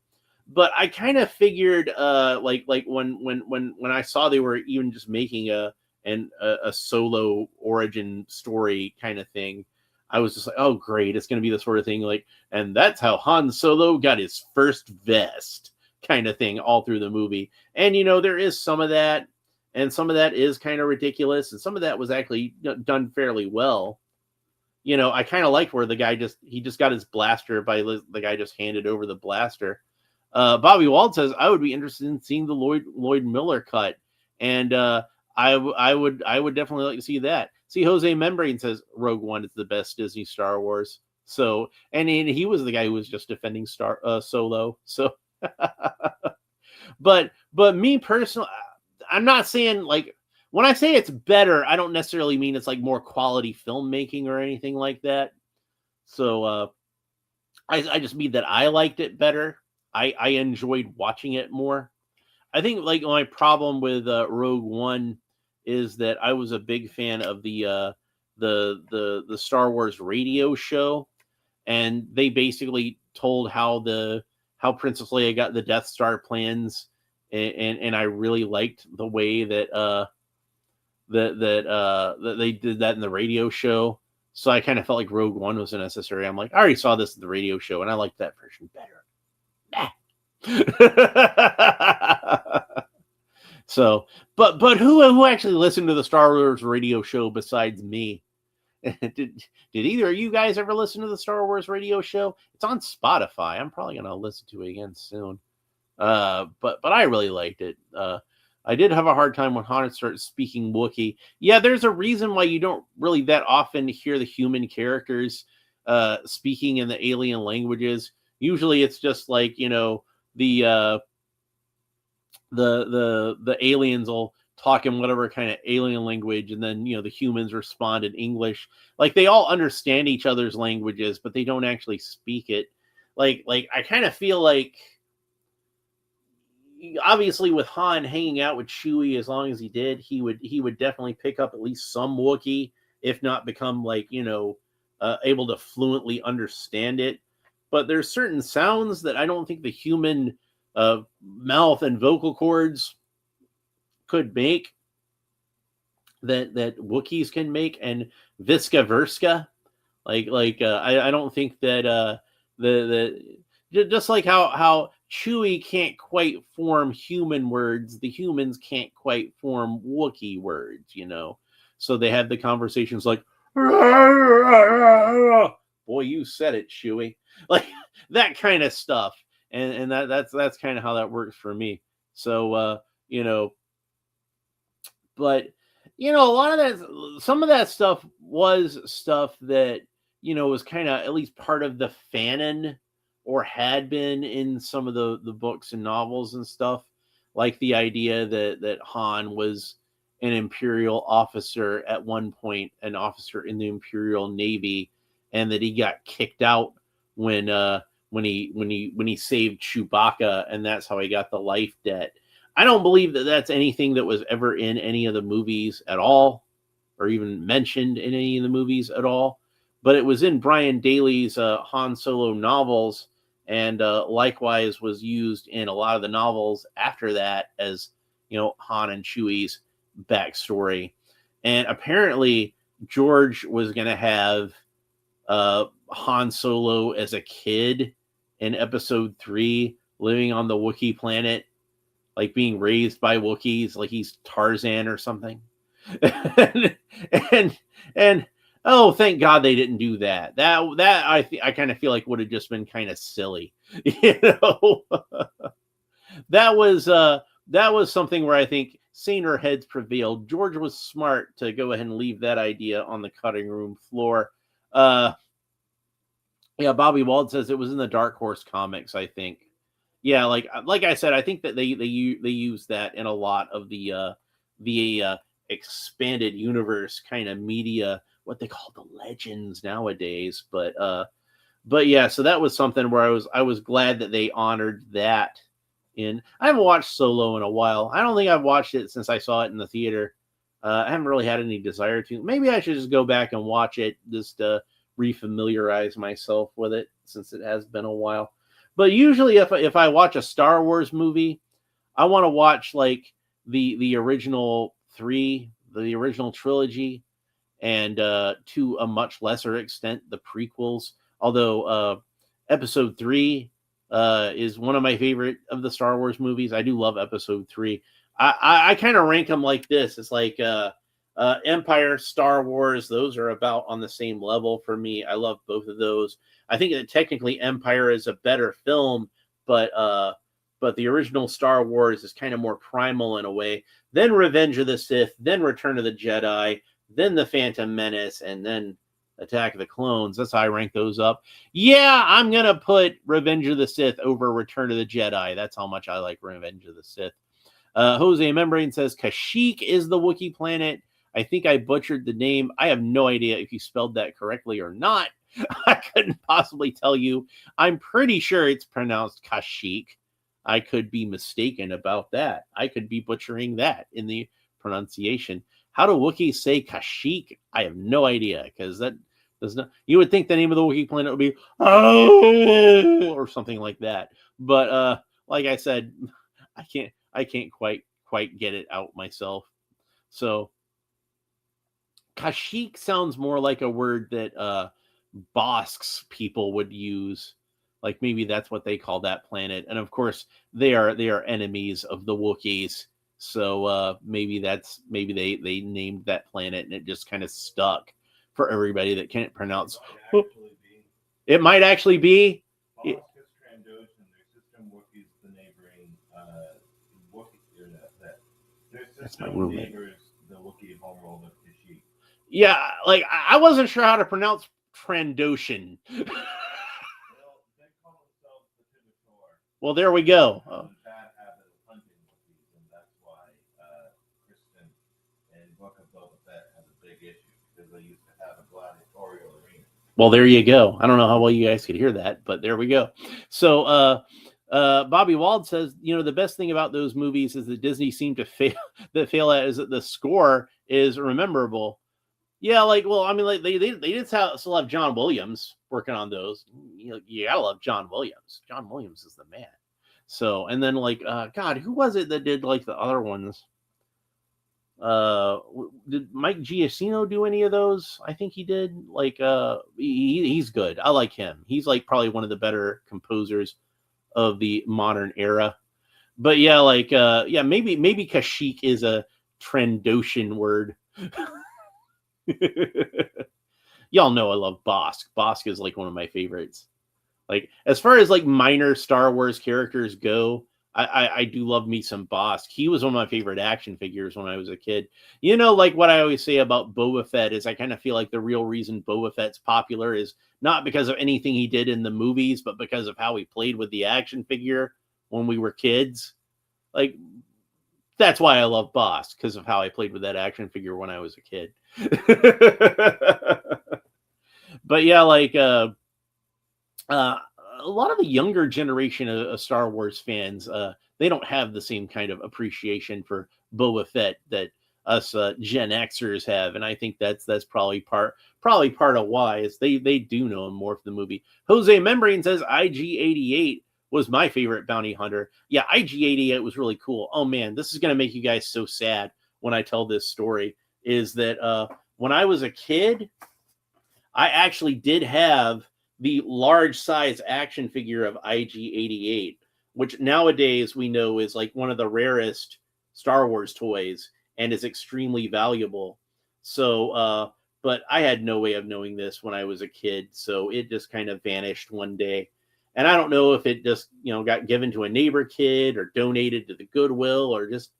But I kind of figured, like when I saw they were even just making a Solo origin story kind of thing, I was just like, oh great, it's going to be the sort of thing like, and that's how Han Solo got his first vest kind of thing all through the movie. And there is some of that, and some of that is kind of ridiculous, and some of that was actually done fairly well. I kind of liked where the guy just got his blaster by the guy just handed over the blaster. Bobby Wald says, I would be interested in seeing the Lloyd Miller cut, and I would definitely like to see that. See, Jose Membrane says Rogue One is the best Disney Star Wars. So, and he was the guy who was just defending Solo. So, but me personally, I'm not saying like when I say it's better, I don't necessarily mean it's like more quality filmmaking or anything like that. So, I just mean that I liked it better. I enjoyed watching it more. I think like my problem with Rogue One is that I was a big fan of the Star Wars radio show, and they basically told how Princess Leia got the Death Star plans, and I really liked the way that that they did that in the radio show. So I kind of felt like Rogue One was unnecessary. I'm like, I already saw this in the radio show, and I liked that version better. So, but who actually listened to the Star Wars radio show besides me? did either of you guys ever listen to the Star Wars radio show? It's on Spotify. I'm probably gonna listen to it again soon. But I really liked it. I did have a hard time when Han started speaking Wookiee. Yeah, there's a reason why you don't really that often hear the human characters speaking in the alien languages. Usually it's just like, the the aliens will talk in whatever kind of alien language, and then the humans respond in English. Like they all understand each other's languages, but they don't actually speak it. Like I kind of feel like, obviously, with Han hanging out with Chewie as long as he would definitely pick up at least some Wookiee, if not become like able to fluently understand it. But there's certain sounds that I don't think the human mouth and vocal cords could make, that Wookiees can make, and vice versa. I don't think that just like how Chewie can't quite form human words, the humans can't quite form Wookiee words, So they have the conversations like, boy, you said it, Chewie, like that kind of stuff, and that's kind of how that works for me. So but a lot of that, some of that stuff was stuff that was kind of at least part of the fanon, or had been in some of the books and novels and stuff, like the idea that Han was an Imperial officer at one point, an officer in the Imperial Navy, and that he got kicked out when he saved Chewbacca, and that's how he got the life debt. I don't believe that that's anything that was ever in any of the movies at all, or even mentioned in any of the movies at all. But it was in Brian Daley's Han Solo novels, and likewise was used in a lot of the novels after that as Han and Chewie's backstory. And apparently George was going to have Han Solo as a kid in Episode 3, living on the Wookiee planet, like being raised by Wookiees, like he's Tarzan or something. and oh, thank God they didn't do that. That I kind of feel like would have just been kind of silly, that was something where I think saner heads prevailed. George was smart to go ahead and leave that idea on the cutting room floor. Yeah, Bobby Wald says it was in the Dark Horse comics, I think. Yeah, like I said, I think that they use that in a lot of the expanded universe kind of media, what they call the legends nowadays. But yeah, so that was something where I was glad that they honored that. I haven't watched Solo in a while. I don't think I've watched it since I saw it in the theater. I haven't really had any desire to. Maybe I should just go back and watch it, just to refamiliarize myself with it, since it has been a while. But usually if I watch a Star Wars movie, I want to watch like the original 3, the original trilogy, and to a much lesser extent the prequels. Although Episode 3 is one of my favorite of the Star Wars movies. I do love Episode 3. I kind of rank them like this. It's like Empire, Star Wars, those are about on the same level for me. I love both of those. I think that technically Empire is a better film, but the original Star Wars is kind of more primal in a way. Then Revenge of the Sith, then Return of the Jedi, then The Phantom Menace, and then Attack of the Clones. That's how I rank those up. Yeah, I'm going to put Revenge of the Sith over Return of the Jedi. That's how much I like Revenge of the Sith. Jose Membrane says Kashyyyk is the Wookiee planet. I think I butchered the name. I have no idea if you spelled that correctly or not. I couldn't possibly tell you. I'm pretty sure it's pronounced Kashyyyk. I could be mistaken about that. I could be butchering that in the pronunciation. How do Wookiees say Kashyyyk? I have no idea, because that does not. You would think the name of the Wookiee planet would be or something like that. But like I said, I can't quite get it out myself. So Kashyyyk sounds more like a word that Bossk's people would use. Like maybe that's what they call that planet. And of course, they are enemies of the Wookiees. So maybe they named that planet and it just kind of stuck for everybody that can't pronounce. It might actually be. That's my roommate. Yeah, like I wasn't sure how to pronounce Trandoshan. Well, there we go. Well, there you go. I don't know how well you guys could hear that, but there we go. So, Bobby Wald says, the best thing about those movies is that Disney seemed to fail at is that the score is rememberable. Yeah, like they did still have John Williams working on those. You gotta love John Williams. John Williams is the man. So, and then God, who was it that did like the other ones? Did Mike Giacchino do any of those? I think he did. He's good. I like him. He's like probably one of the better composers of the modern era. But yeah, maybe Kashyyyk is a Trandoshan word. Y'all know I love Bossk. Bossk is like one of my favorites. Like, as far as like minor Star Wars characters go, I do love me some Bossk. He was one of my favorite action figures when I was a kid. Like what I always say about Boba Fett is I kind of feel like the real reason Boba Fett's popular is not because of anything he did in the movies, but because of how he played with the action figure when we were kids. Like, that's why I love Bossk, because of how I played with that action figure when I was a kid. But yeah, a lot of the younger generation of Star Wars fans, they don't have the same kind of appreciation for Boba Fett that us Gen Xers have, and I think that's probably part of why is they do know him more for the movie. Jose Membrane says IG-88 was my favorite bounty hunter. Yeah, IG-88 was really cool. Oh man, this is gonna make you guys so sad when I tell this story. Is that when I was a kid, I actually did have the large size action figure of IG-88, which nowadays we know is like one of the rarest Star Wars toys and is extremely valuable. So, but I had no way of knowing this when I was a kid. So it just kind of vanished one day. And I don't know if it just, got given to a neighbor kid or donated to the Goodwill or just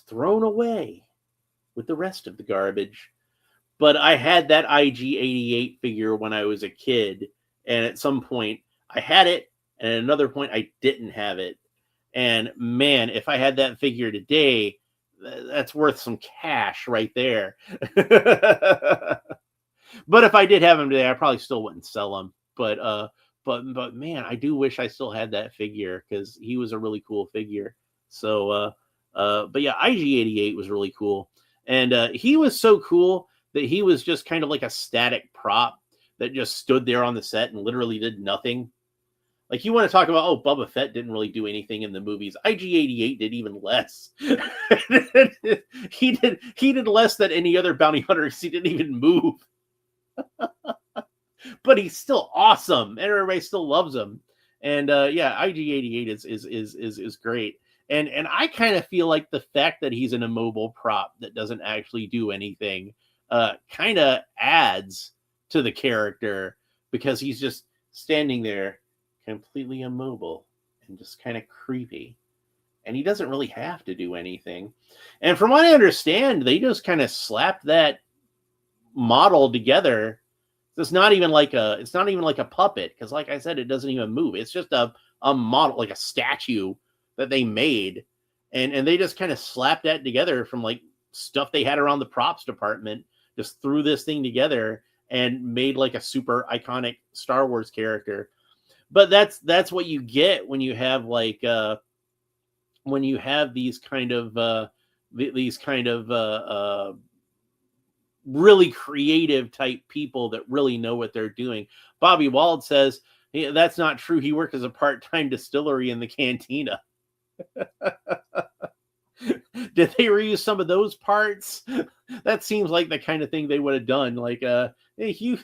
thrown away with the rest of the garbage. But I had that IG-88 figure when I was a kid. And at some point I had it, and at another point I didn't have it. And man, if I had that figure today, that's worth some cash right there. But if I did have him today, I probably still wouldn't sell him. But man, I do wish I still had that figure because he was a really cool figure. So, but yeah, IG-88 was really cool. And he was so cool that he was just kind of like a static prop that just stood there on the set and literally did nothing. Like, you want to talk about, Boba Fett didn't really do anything in the movies. IG-88 did even less. He did less than any other bounty hunter because he didn't even move. But he's still awesome, and everybody still loves him. And yeah, IG-88 is great. And I kind of feel like the fact that he's an immobile prop that doesn't actually do anything kind of adds to the character, because he's just standing there completely immobile and just kind of creepy, and he doesn't really have to do anything. And from what I understand, they just kind of slapped that model together. It's not even like a puppet, because like I said, it doesn't even move. It's just a model, like a statue that they made, and they just kind of slapped that together from like stuff they had around the props department, just threw this thing together and made like a super iconic Star Wars character. But that's what you get when you have these kind of really creative type people that really know what they're doing. Bobby Wald says, hey, that's not true. He worked as a part-time distillery in the cantina. Did they reuse some of those parts? That seems like the kind of thing they would have done. Like, hey, you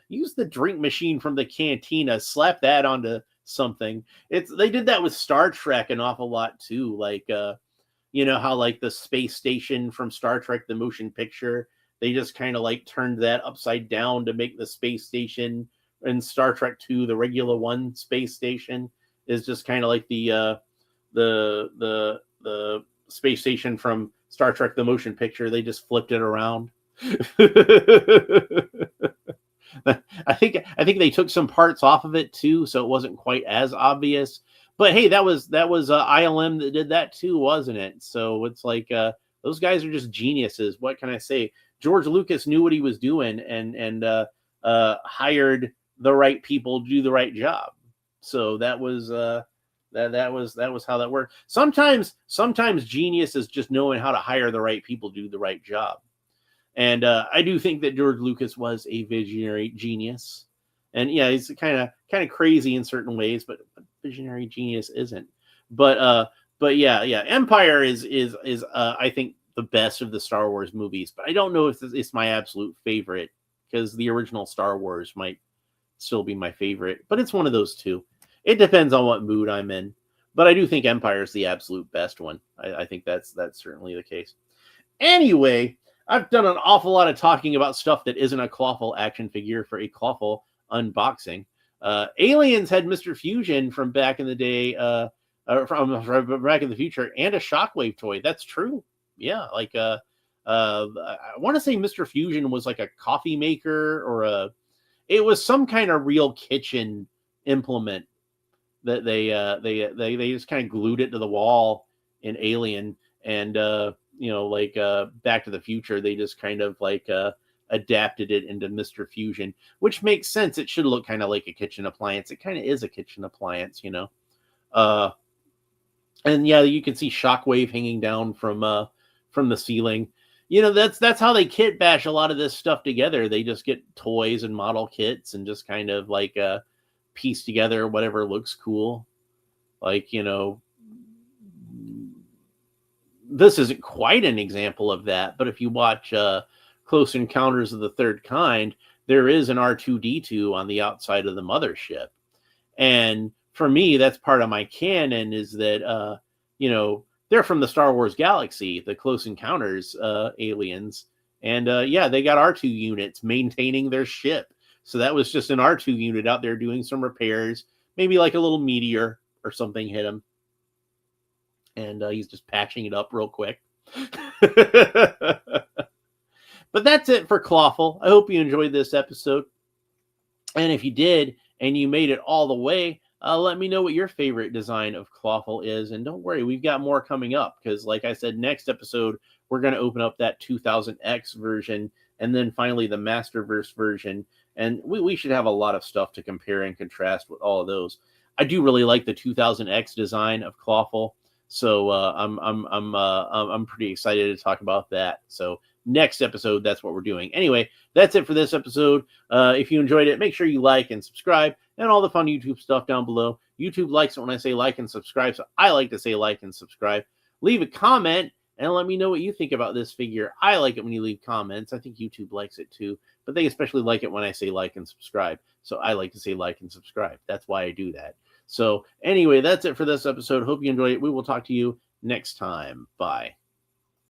use the drink machine from the cantina, slap that onto something. They did that with Star Trek an awful lot too. Like, how like the space station from Star Trek, the motion picture, they just kind of like turned that upside down to make the space station in Star Trek 2, the regular one space station is just kind of like the space station from Star Trek, the motion picture. They just flipped it around. I think they took some parts off of it too, so it wasn't quite as obvious. But hey, that was ILM that did that too, wasn't it? So it's like those guys are just geniuses. What can I say? George Lucas knew what he was doing and hired the right people to do the right job. So that was that was how that worked. Sometimes genius is just knowing how to hire the right people to do the right job. And I do think that George Lucas was a visionary genius. And yeah, he's kind of crazy in certain ways, but visionary genius isn't. But yeah, Empire is I think the best of the Star Wars movies, but I don't know if it's my absolute favorite because the original Star Wars might still be my favorite, but it's one of those two. It depends on what mood I'm in. But I do think Empire is the absolute best one. I think that's certainly the case. Anyway, I've done an awful lot of talking about stuff that isn't a Clawful action figure for a Clawful unboxing. Aliens had Mr. Fusion from back in the day, from Back in the Future, and a Shockwave toy. That's true. Yeah, like I want to say Mr. Fusion was like a coffee maker it was some kind of real kitchen implement that they just kind of glued it to the wall in Alien, and like Back to the Future, they just kind of like adapted it into Mr. Fusion, which makes sense. It should look kind of like a kitchen appliance. It kind of is a kitchen appliance. And yeah, you can see Shockwave hanging down from the ceiling. That's how they kit bash a lot of this stuff together. They just get toys and model kits and just kind of like piece together whatever looks cool. Like, this isn't quite an example of that, but if you watch Close Encounters of the Third Kind, there is an R2-D2 on the outside of the mothership. And for me, that's part of my canon, is that, they're from the Star Wars galaxy, the Close Encounters aliens. And yeah, they got R2 units maintaining their ship. So that was just an R2 unit out there doing some repairs. Maybe like a little meteor or something hit him. And he's just patching it up real quick. But that's it for Clawful. I hope you enjoyed this episode. And if you did, and you made it all the way, let me know what your favorite design of Clawful is. And don't worry, we've got more coming up. Because like I said, next episode, we're going to open up that 2000X version. And then finally the Masterverse version. And we should have a lot of stuff to compare and contrast with all of those. I do really like the 2000X design of Clawful. So I'm pretty excited to talk about that. So next episode, that's what we're doing. Anyway, that's it for this episode. If you enjoyed it, make sure you like and subscribe and all the fun YouTube stuff down below. YouTube likes it when I say like and subscribe, so I like to say like and subscribe. Leave a comment and let me know what you think about this figure. I like it when you leave comments. I think YouTube likes it too, but they especially like it when I say like and subscribe. So I like to say like and subscribe. That's why I do that. So anyway, that's it for this episode. Hope you enjoyed it. We will talk to you next time. Bye.